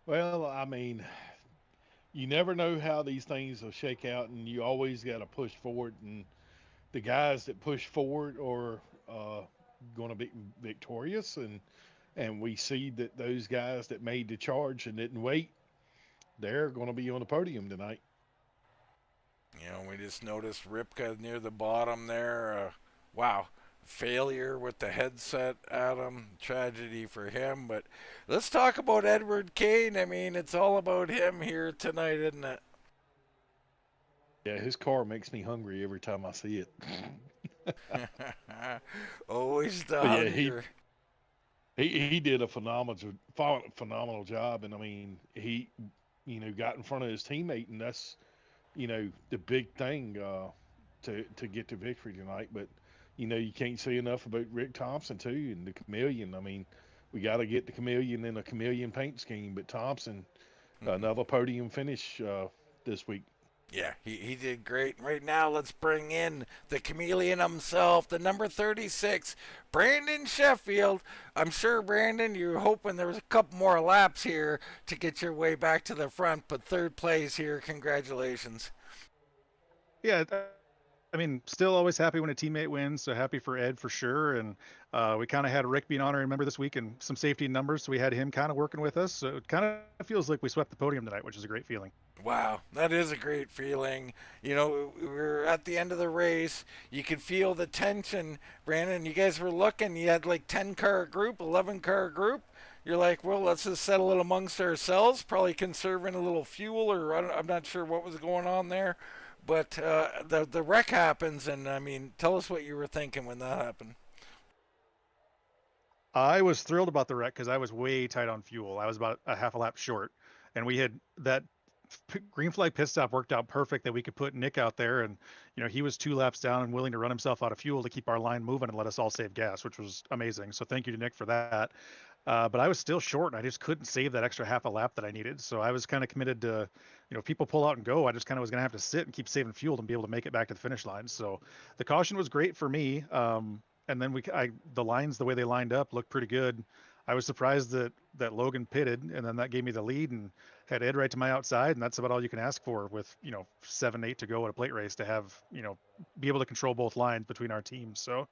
Speaker 1: Well, I mean, you never know how these things will shake out, and you always got to push forward. And the guys that push forward are going to be victorious, and we see that those guys that made the charge and didn't wait, they're going to be on the podium tonight.
Speaker 2: You know, we just noticed Ripka near the bottom there. Wow, failure with the headset, Adam. Tragedy for him. But let's talk about Edward Kane. I mean, it's all about him here tonight, isn't it?
Speaker 1: Yeah, his car makes me hungry every time I see it.
Speaker 2: Always the
Speaker 1: But yeah,
Speaker 2: hunger.
Speaker 1: he did a phenomenal job, and I mean, he got in front of his teammate, and that's the big thing to get to victory tonight. But you can't say enough about Rick Thompson too, and the Chameleon. I mean, we got to get the Chameleon in a Chameleon paint scheme, but Thompson, another podium finish this week.
Speaker 2: Yeah, he did great. Right now, let's bring in the chameleon himself, the number 36, Brandon Sheffield. I'm sure, Brandon, you're hoping there was a couple more laps here to get your way back to the front, but third place here. Congratulations.
Speaker 4: Yeah, I mean, still always happy when a teammate wins. So happy for Ed for sure. And we kind of had Rick being honorary member this week and some safety numbers. So we had him kind of working with us. So it kind of feels like we swept the podium tonight, which is a great feeling.
Speaker 2: Wow, that is a great feeling. You know, we were at the end of the race. You could feel the tension, Brandon. You guys were looking. You had like 10-car group, 11-car group. You're like, well, let's just settle it amongst ourselves. Probably conserving a little fuel, or I'm not sure what was going on there. But the wreck happens, and I mean, tell us what you were thinking when that happened.
Speaker 4: I was thrilled about the wreck because I was way tight on fuel. I was about a half a lap short. And we had that green flag pit stop worked out perfect that we could put Nick out there. And, he was 2 laps down and willing to run himself out of fuel to keep our line moving and let us all save gas, which was amazing. So thank you to Nick for that. But I was still short and I just couldn't save that extra half a lap that I needed. So I was kind of committed to, if people pull out and go, I just kind of was going to have to sit and keep saving fuel and be able to make it back to the finish line. So the caution was great for me. And then the lines, the way they lined up looked pretty good. I was surprised that Logan pitted, and then that gave me the lead and had Ed right to my outside, and that's about all you can ask for with 7-8 to go at a plate race to have be able to control both lines between our teams. So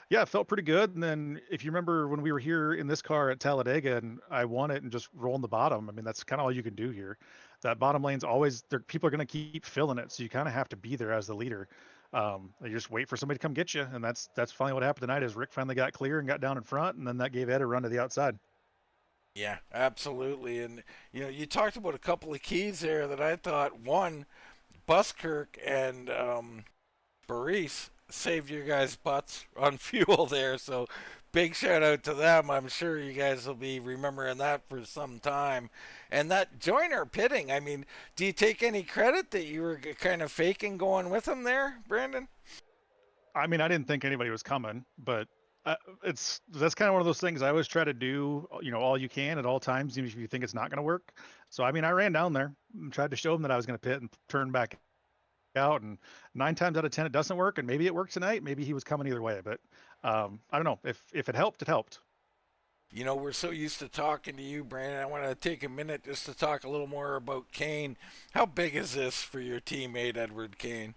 Speaker 4: yeah, it felt pretty good. And then if you remember when we were here in this car at Talladega and I won it and just rolling the bottom, I mean that's kind of all you can do here. That bottom lane's always there. People are going to keep filling it, so you kind of have to be there as the leader. You just wait for somebody to come get you, and that's finally what happened tonight. Is Rick finally got clear and got down in front, and then that gave Ed a run to the outside.
Speaker 2: Yeah, absolutely. And you talked about a couple of keys there that I thought. One, Buskirk and Baris saved your guys' butts on fuel there. So big shout out to them. I'm sure you guys will be remembering that for some time. And that Joyner pitting, I mean, do you take any credit that you were kind of faking going with him there, Brandon?
Speaker 4: I mean, I didn't think anybody was coming, but that's kind of one of those things I always try to do, all you can at all times, even if you think it's not going to work. So I mean, I ran down there and tried to show him that I was going to pit and turn back out, and 9 times out of 10 it doesn't work, and maybe it worked tonight. Maybe he was coming either way, but I don't know if it helped. It helped.
Speaker 2: We're so used to talking to you, Brandon. I want to take a minute just to talk a little more about Kane. How big is this for your teammate Edward Kane?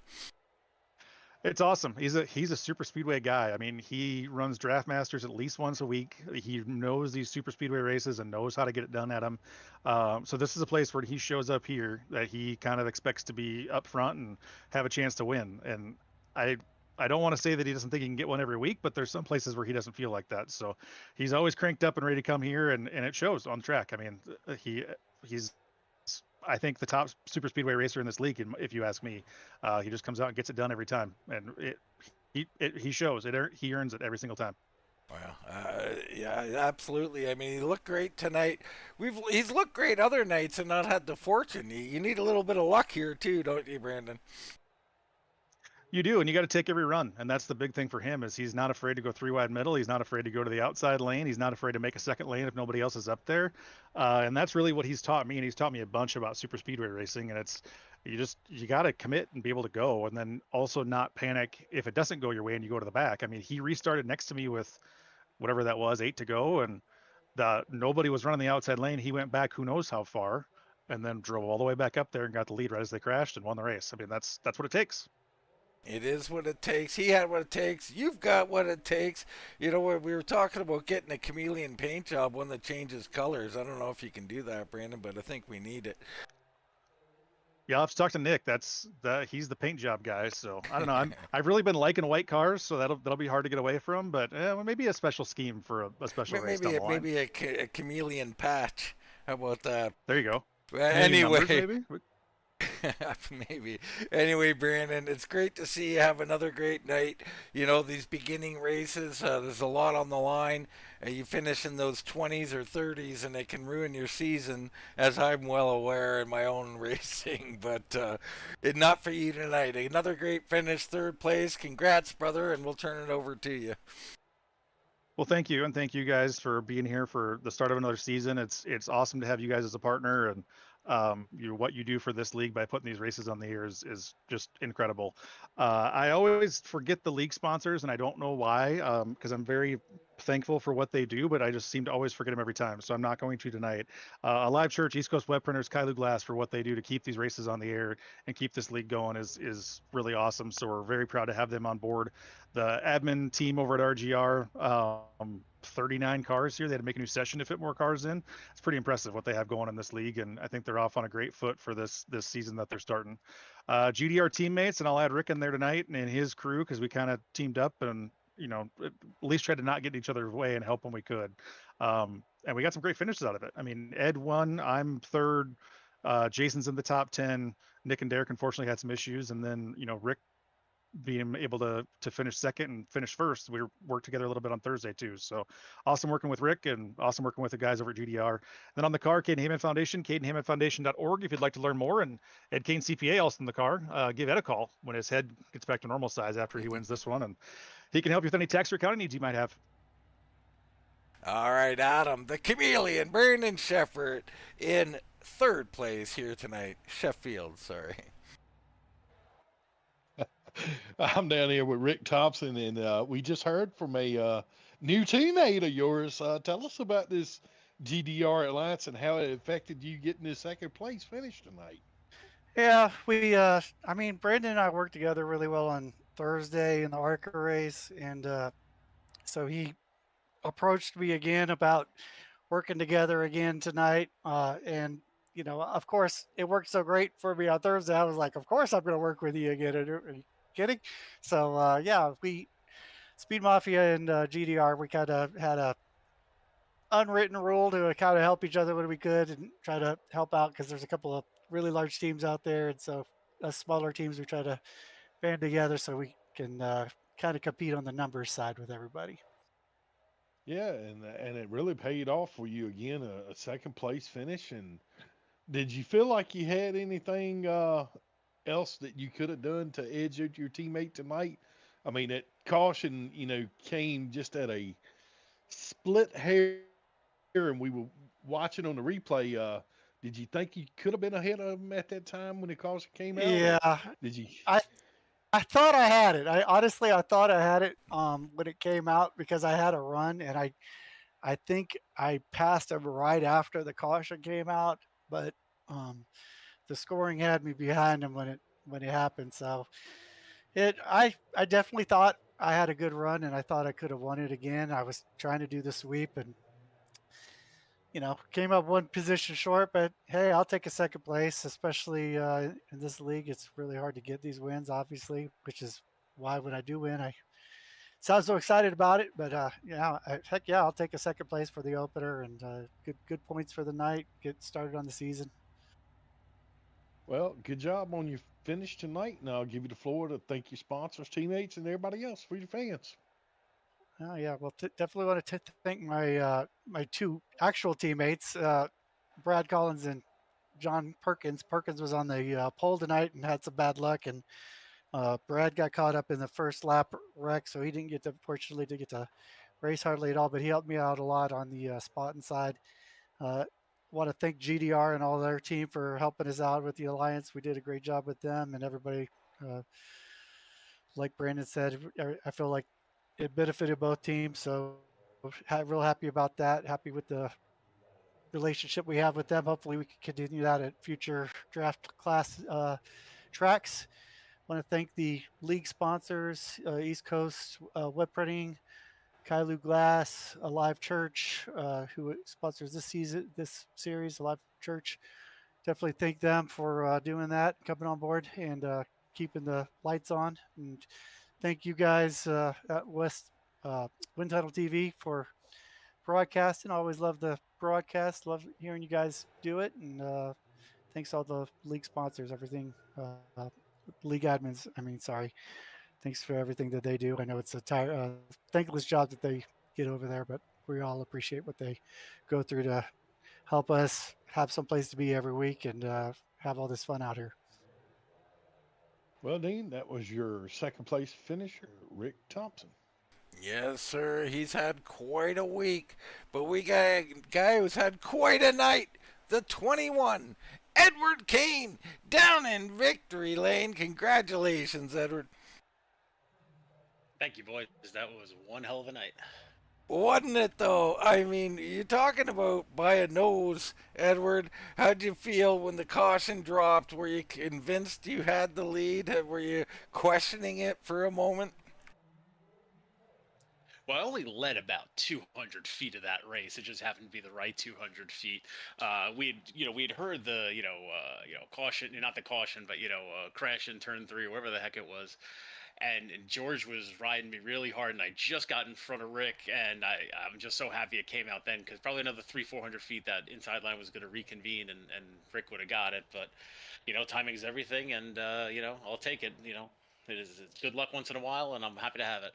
Speaker 4: It's awesome. He's a super speedway guy. I mean, he runs draft masters at least once a week. He knows these super speedway races and knows how to get it done at them. So this is a place where he shows up here that he kind of expects to be up front and have a chance to win. And I don't want to say that he doesn't think he can get one every week, but there's some places where he doesn't feel like that. So he's always cranked up and ready to come here, and it shows on the track. I mean, he's I think the top super speedway racer in this league, if you ask me. He just comes out and gets it done every time, and he shows it. He earns it every single time.
Speaker 2: Well, yeah, absolutely. I mean, he looked great tonight. He's looked great other nights and not had the fortune. You need a little bit of luck here too, don't you, Brandon?
Speaker 4: You do, and you got to take every run, and that's the big thing for him. Is he's not afraid to go 3 wide middle. He's not afraid to go to the outside lane. He's not afraid to make a second lane if nobody else is up there, and that's really what he's taught me. And he's taught me a bunch about super speedway racing. And it's you got to commit and be able to go, and then also not panic if it doesn't go your way and you go to the back. I mean, he restarted next to me with whatever that was, 8 to go, and nobody was running the outside lane. He went back who knows how far, and then drove all the way back up there and got the lead right as they crashed and won the race. I mean, that's what it takes.
Speaker 2: It is what it takes. He had what it takes. You've got what it takes. We were talking about getting a chameleon paint job, one that changes colors. I don't know if you can do that, Brandon, but I think we need it.
Speaker 4: Yeah, I'll have to talk to Nick. He's the paint job guy. So I don't know. I've really been liking white cars, so that'll be hard to get away from. But maybe a special scheme for a special race down the line.
Speaker 2: Maybe a chameleon patch. How about that?
Speaker 4: There you go.
Speaker 2: Anyway.
Speaker 4: Numbers, maybe?
Speaker 2: Maybe. Anyway, Brandon, it's great to see you have another great night. These beginning races, there's a lot on the line. You finish in those 20s or 30s, and it can ruin your season, as I'm well aware in my own racing. But not for you tonight. Another great finish, third place. Congrats, brother, and we'll turn it over to you.
Speaker 4: Well, thank you, and thank you guys for being here for the start of another season. It's awesome to have you guys as a partner, and What you do for this league by putting these races on the air is just incredible. I always forget the league sponsors, and I don't know why, because I'm very thankful for what they do, but I just seem to always forget them every time. So I'm not going to tonight. Alive Church, East Coast Web Printers, Kailu Glass for what they do to keep these races on the air and keep this league going is really awesome. So we're very proud to have them on board. The admin team over at RGR, 39 cars here. They had to make a new session to fit more cars in. It's pretty impressive what they have going in this league, and I think they're off on a great foot for this season that they're starting. GDR teammates, and I'll add Rick in there tonight and his crew because we kind of teamed up and at least tried to not get in each other's way and help when we could. And we got some great finishes out of it. I mean, Ed won, I'm third, Jason's in the top 10. Nick and Derek unfortunately had some issues, and then Rick being able to finish second and finish first. We worked together a little bit on Thursday too. So awesome working with Rick and awesome working with the guys over at GDR. Then on the car, Caden Heyman Foundation, CadenHeymanFoundation.org if you'd like to learn more. And Ed Kane CPA also in the car. Give Ed a call when his head gets back to normal size after he wins this one. And he can help you with any tax or accounting needs you might have.
Speaker 2: All right, Adam, the chameleon, Brandon Shefford in third place here tonight. Sheffield, sorry.
Speaker 1: I'm down here with Rick Thompson, and we just heard from a new teammate of yours. Tell us about this GDR Alliance and how it affected you getting this second place finish tonight.
Speaker 5: Yeah, I mean, Brandon and I worked together really well on Thursday in the ARCA race, and so he approached me again about working together again tonight. And of course, it worked so great for me on Thursday. I was like, of course, I'm going to work with you again. Are you kidding? So yeah, we Speed Mafia and GDR, we kind of had a unwritten rule to kind of help each other when we could and try to help out because there's a couple of really large teams out there, and so us smaller teams we try to band together so we can kind of compete on the numbers side with everybody.
Speaker 1: Yeah, and it really paid off for you again, a second place finish. And did you feel like you had anything else that you could have done to edge out your teammate tonight? I mean, that caution, came just at a split hair, and we were watching on the replay. Did you think you could have been ahead of him at that time when the caution came out, or
Speaker 5: Yeah,
Speaker 1: did you?
Speaker 5: I I thought I had it. I thought I had it when it came out because I had a run and I think I passed him right after the caution came out, but um, the scoring had me behind him when it happened. So I definitely thought I had a good run and I thought I could have won it again. I was trying to do the sweep and came up one position short, but hey, I'll take a second place, especially in this league. It's really hard to get these wins, obviously, which is why when I do win, I sound so excited about it. But heck yeah, I'll take a second place for the opener and good points for the night. Get started on the season.
Speaker 1: Well, good job on your finish tonight, and I'll give you the floor to thank your sponsors, teammates, and everybody else for your fans.
Speaker 5: Oh yeah, well, definitely want to thank my two actual teammates, Brad Collins and John Perkins. Perkins was on the pole tonight and had some bad luck, and Brad got caught up in the first lap wreck, so he didn't get to, fortunately, to get to race hardly at all. But he helped me out a lot on the spotting side. Uh, want to thank GDR and all their team for helping us out with the alliance. We did a great job with them and everybody. Like Brandon said, I feel like it benefited both teams. So real happy about that. Happy with the relationship we have with them. Hopefully we can continue that at future draft class tracks. Want to thank the league sponsors, East Coast Web Printing, Kailu Glass, Alive Church, who sponsors this series, Alive Church. Definitely thank them for doing that, coming on board, and keeping the lights on. And thank you guys at Wind Tunnel TV for broadcasting. Always love the broadcast. Love hearing you guys do it. And thanks all the league sponsors, everything. League admins. I mean, sorry. Thanks for everything that they do. I know it's a thankless job that they get over there, but we all appreciate what they go through to help us have some place to be every week and have all this fun out here.
Speaker 1: Well, Dean, that was your second place finisher, Rick Thompson.
Speaker 2: Yes, sir. He's had quite a week, but we got a guy who's had quite a night. The 21 Edward Kane down in victory lane. Congratulations, Edward.
Speaker 6: Thank you, boys. That was one hell of a night.
Speaker 2: Wasn't it though? I mean, you're talking about by a nose, Edward. How'd you feel when the caution dropped? Were you convinced you had the lead? Were you questioning it for a moment?
Speaker 6: Well, I only led about 200 feet of that race. It just happened to be the right 200 feet. We had heard the, caution, not the caution, but crash in turn 3, or whatever the heck it was. And George was riding me really hard, and I just got in front of Rick, and I'm just so happy it came out then, because probably another 400 feet that inside line was going to reconvene, and Rick would have got it. But timing is everything, and I'll take it. It's good luck once in a while, and I'm happy to have it.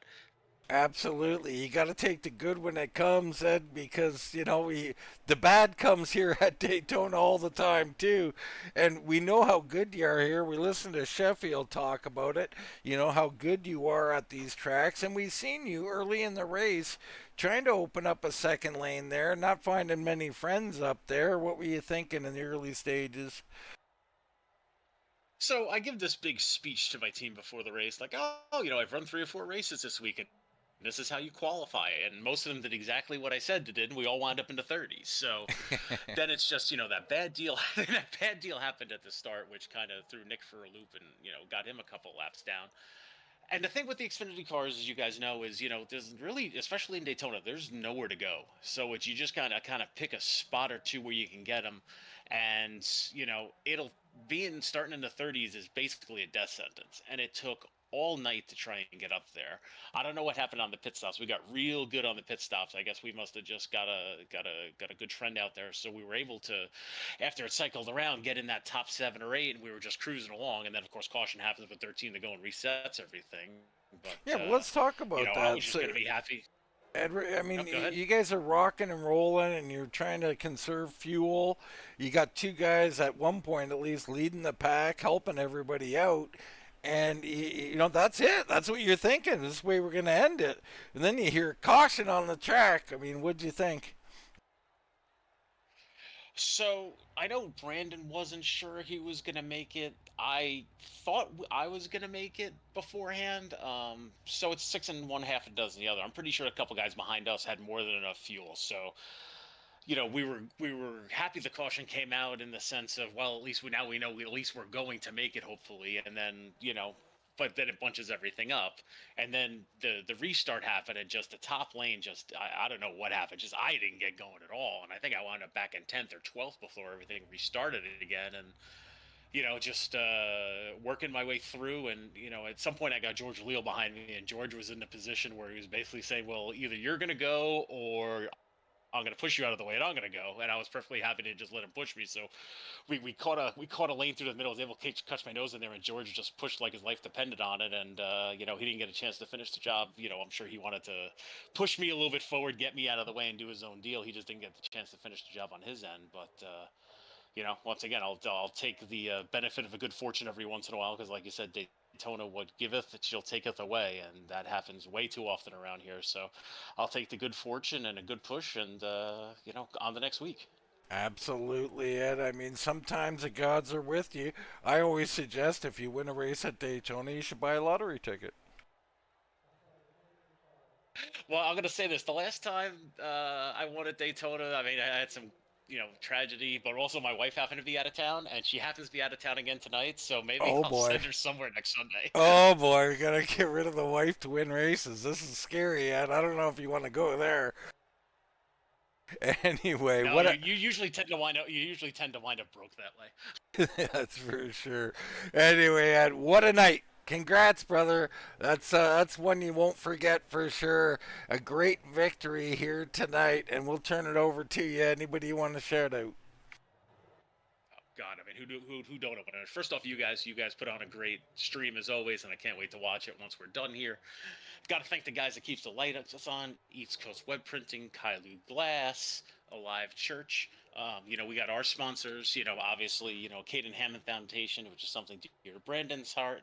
Speaker 2: Absolutely, you got to take the good when it comes, Ed, because the bad comes here at Daytona all the time too, and we know how good you are here. We listen to Sheffield talk about it. You know how good you are at these tracks, and we've seen you early in the race trying to open up a second lane there, not finding many friends up there. What were you thinking in the early stages?
Speaker 6: So I give this big speech to my team before the race, like, I've run 3 or 4 races this week, and this is how you qualify. And most of them did exactly what I said to did, and we all wound up in the 30s. So then it's just, that bad deal. That bad deal happened at the start, which kind of threw Nick for a loop and, got him a couple laps down. And the thing with the Xfinity cars, as you guys know, is there's really, especially in Daytona, there's nowhere to go. So it's you just kind of pick a spot or two where you can get them, and it'll being starting in the 30s is basically a death sentence. And it took all night to try and get up there. I don't know what happened on the pit stops. We got real good on the pit stops. I guess we must have just got a good trend out there. So we were able to, after it cycled around, get in that top 7 or 8, and we were just cruising along. And then of course caution happens with 13 to go and resets everything. But
Speaker 2: Yeah, well, let's talk about that.
Speaker 6: I was just going to be happy.
Speaker 2: Edward, I mean,
Speaker 6: Go ahead.
Speaker 2: you guys are rocking and rolling, and you're trying to conserve fuel. You got 2 guys at one point at least leading the pack, helping everybody out, and that's it. That's what you're thinking. This is the way we're gonna end it. And then you hear caution on the track. I mean, what'd you think?
Speaker 6: So I know Brandon wasn't sure he was gonna make it. I thought I was gonna make it beforehand. So it's 6 and one, half a dozen the other. I'm pretty sure a couple guys behind us had more than enough fuel. So we were happy the caution came out in the sense of, well, at least now we know at least we're going to make it, hopefully. And then but then it bunches everything up, and then the restart happened, and just the top lane, just I don't know what happened, just I didn't get going at all, and I think I wound up back in 10th or 12th before everything restarted it again. And just working my way through, and at some point I got George Leal behind me, and George was in the position where he was basically saying, well, either you're going to go or I'm going to push you out of the way, and I'm going to go. And I was perfectly happy to just let him push me. So we caught a lane through the middle. I was able to catch my nose in there, and George just pushed like his life depended on it. And he didn't get a chance to finish the job. I'm sure he wanted to push me a little bit forward, get me out of the way, and do his own deal. He just didn't get the chance to finish the job on his end. But once again, I'll take the benefit of a good fortune every once in a while, because like you said, Daytona, what giveth, it shall taketh away, and that happens way too often around here. So I'll take the good fortune and a good push, and on the next week.
Speaker 2: Absolutely, Ed. I mean, sometimes the gods are with you. I always suggest if you win a race at Daytona, you should buy a lottery ticket.
Speaker 6: Well, I'm gonna say this: the last time I won at Daytona, I mean, I had some tragedy, but also my wife happened to be out of town, and she happens to be out of town again tonight. So maybe
Speaker 2: Oh
Speaker 6: I'll
Speaker 2: boy.
Speaker 6: send her somewhere next Sunday.
Speaker 2: Oh boy, we gotta get rid of the wife to win races. This is scary, Ed. I don't know if you want to go there. Anyway,
Speaker 6: No,
Speaker 2: what?
Speaker 6: you usually tend to wind up. You usually tend to wind up broke that way.
Speaker 2: That's for sure. Anyway, Ed, what a night! Congrats, brother. That's one you won't forget for sure. A great victory here tonight, and we'll turn it over to you. Anybody you want to shout out?
Speaker 6: God, I mean, who don't open it? First off, you guys put on a great stream as always, and I can't wait to watch it once we're done here. Got to thank the guys that keeps the light us on: East Coast Web Printing, Kailu Glass, Alive Church, We got our sponsors, obviously, Caden Hammond Foundation, which is something dear to Brandon's heart,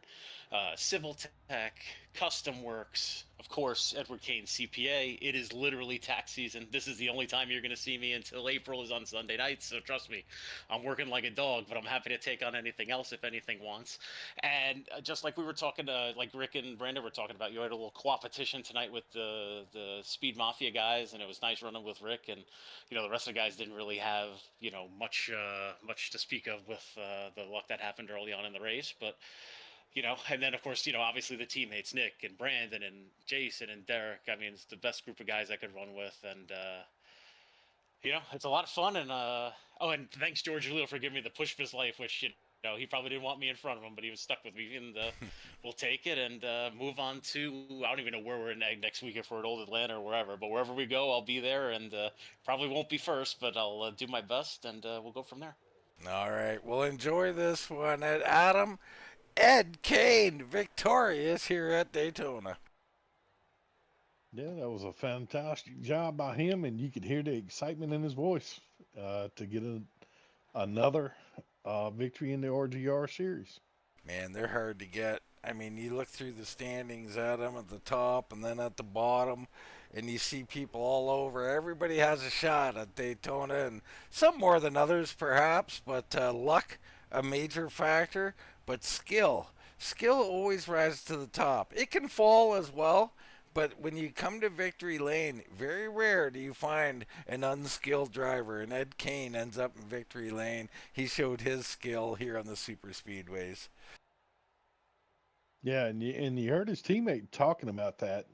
Speaker 6: Civil Tech, Custom Works, of course, Edward Kane CPA. It is literally tax season. This is the only time you're going to see me until April is on Sunday nights. So trust me, I'm working like a dog, but I'm happy to take on anything else if anything wants. And just like we were talking to, like Rick and Brandon were talking about, you had a little co-opetition tonight with the Speed Mafia guys, and it was nice running with Rick. And the rest of the guys didn't really have much to speak of with the luck that happened early on in the race, but and then of course obviously the teammates Nick and Brandon and Jason and Derek. I mean, it's the best group of guys I could run with, and it's a lot of fun. And and thanks George Julio for giving me the push of his life, which he probably didn't want me in front of him, but he was stuck with me, and we'll take it and move on to, I don't even know where we're next week, if we're at Old Atlanta or wherever, but wherever we go, I'll be there, and probably won't be first, but I'll do my best, and we'll go from there.
Speaker 2: All right, well, enjoy this one. And Adam, Ed Kane, victorious here at Daytona.
Speaker 1: Yeah, that was a fantastic job by him, and you could hear the excitement in his voice to get another victory in the RGR series.
Speaker 2: Man, they're hard to get. I mean, you look through the standings, Adam, at the top and then at the bottom, and you see people all over. Everybody has a shot at Daytona, and some more than others, perhaps, but luck, a major factor, but skill. Skill always rises to the top. It can fall as well, but when you come to victory lane, very rare do you find an unskilled driver, and Ed Kane ends up in victory lane. He showed his skill here on the super speedways.
Speaker 1: Yeah, and you heard his teammate talking about that,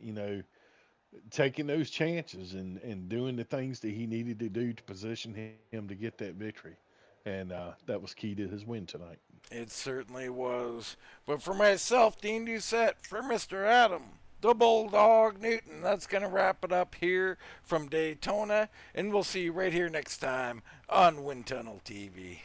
Speaker 1: taking those chances and doing the things that he needed to do to position him to get that victory. And that was key to his win tonight.
Speaker 2: It certainly was. But for myself, Dean Doucette, for Mr. Adam, the Bulldog Newton, that's going to wrap it up here from Daytona. And we'll see you right here next time on Wind Tunnel TV.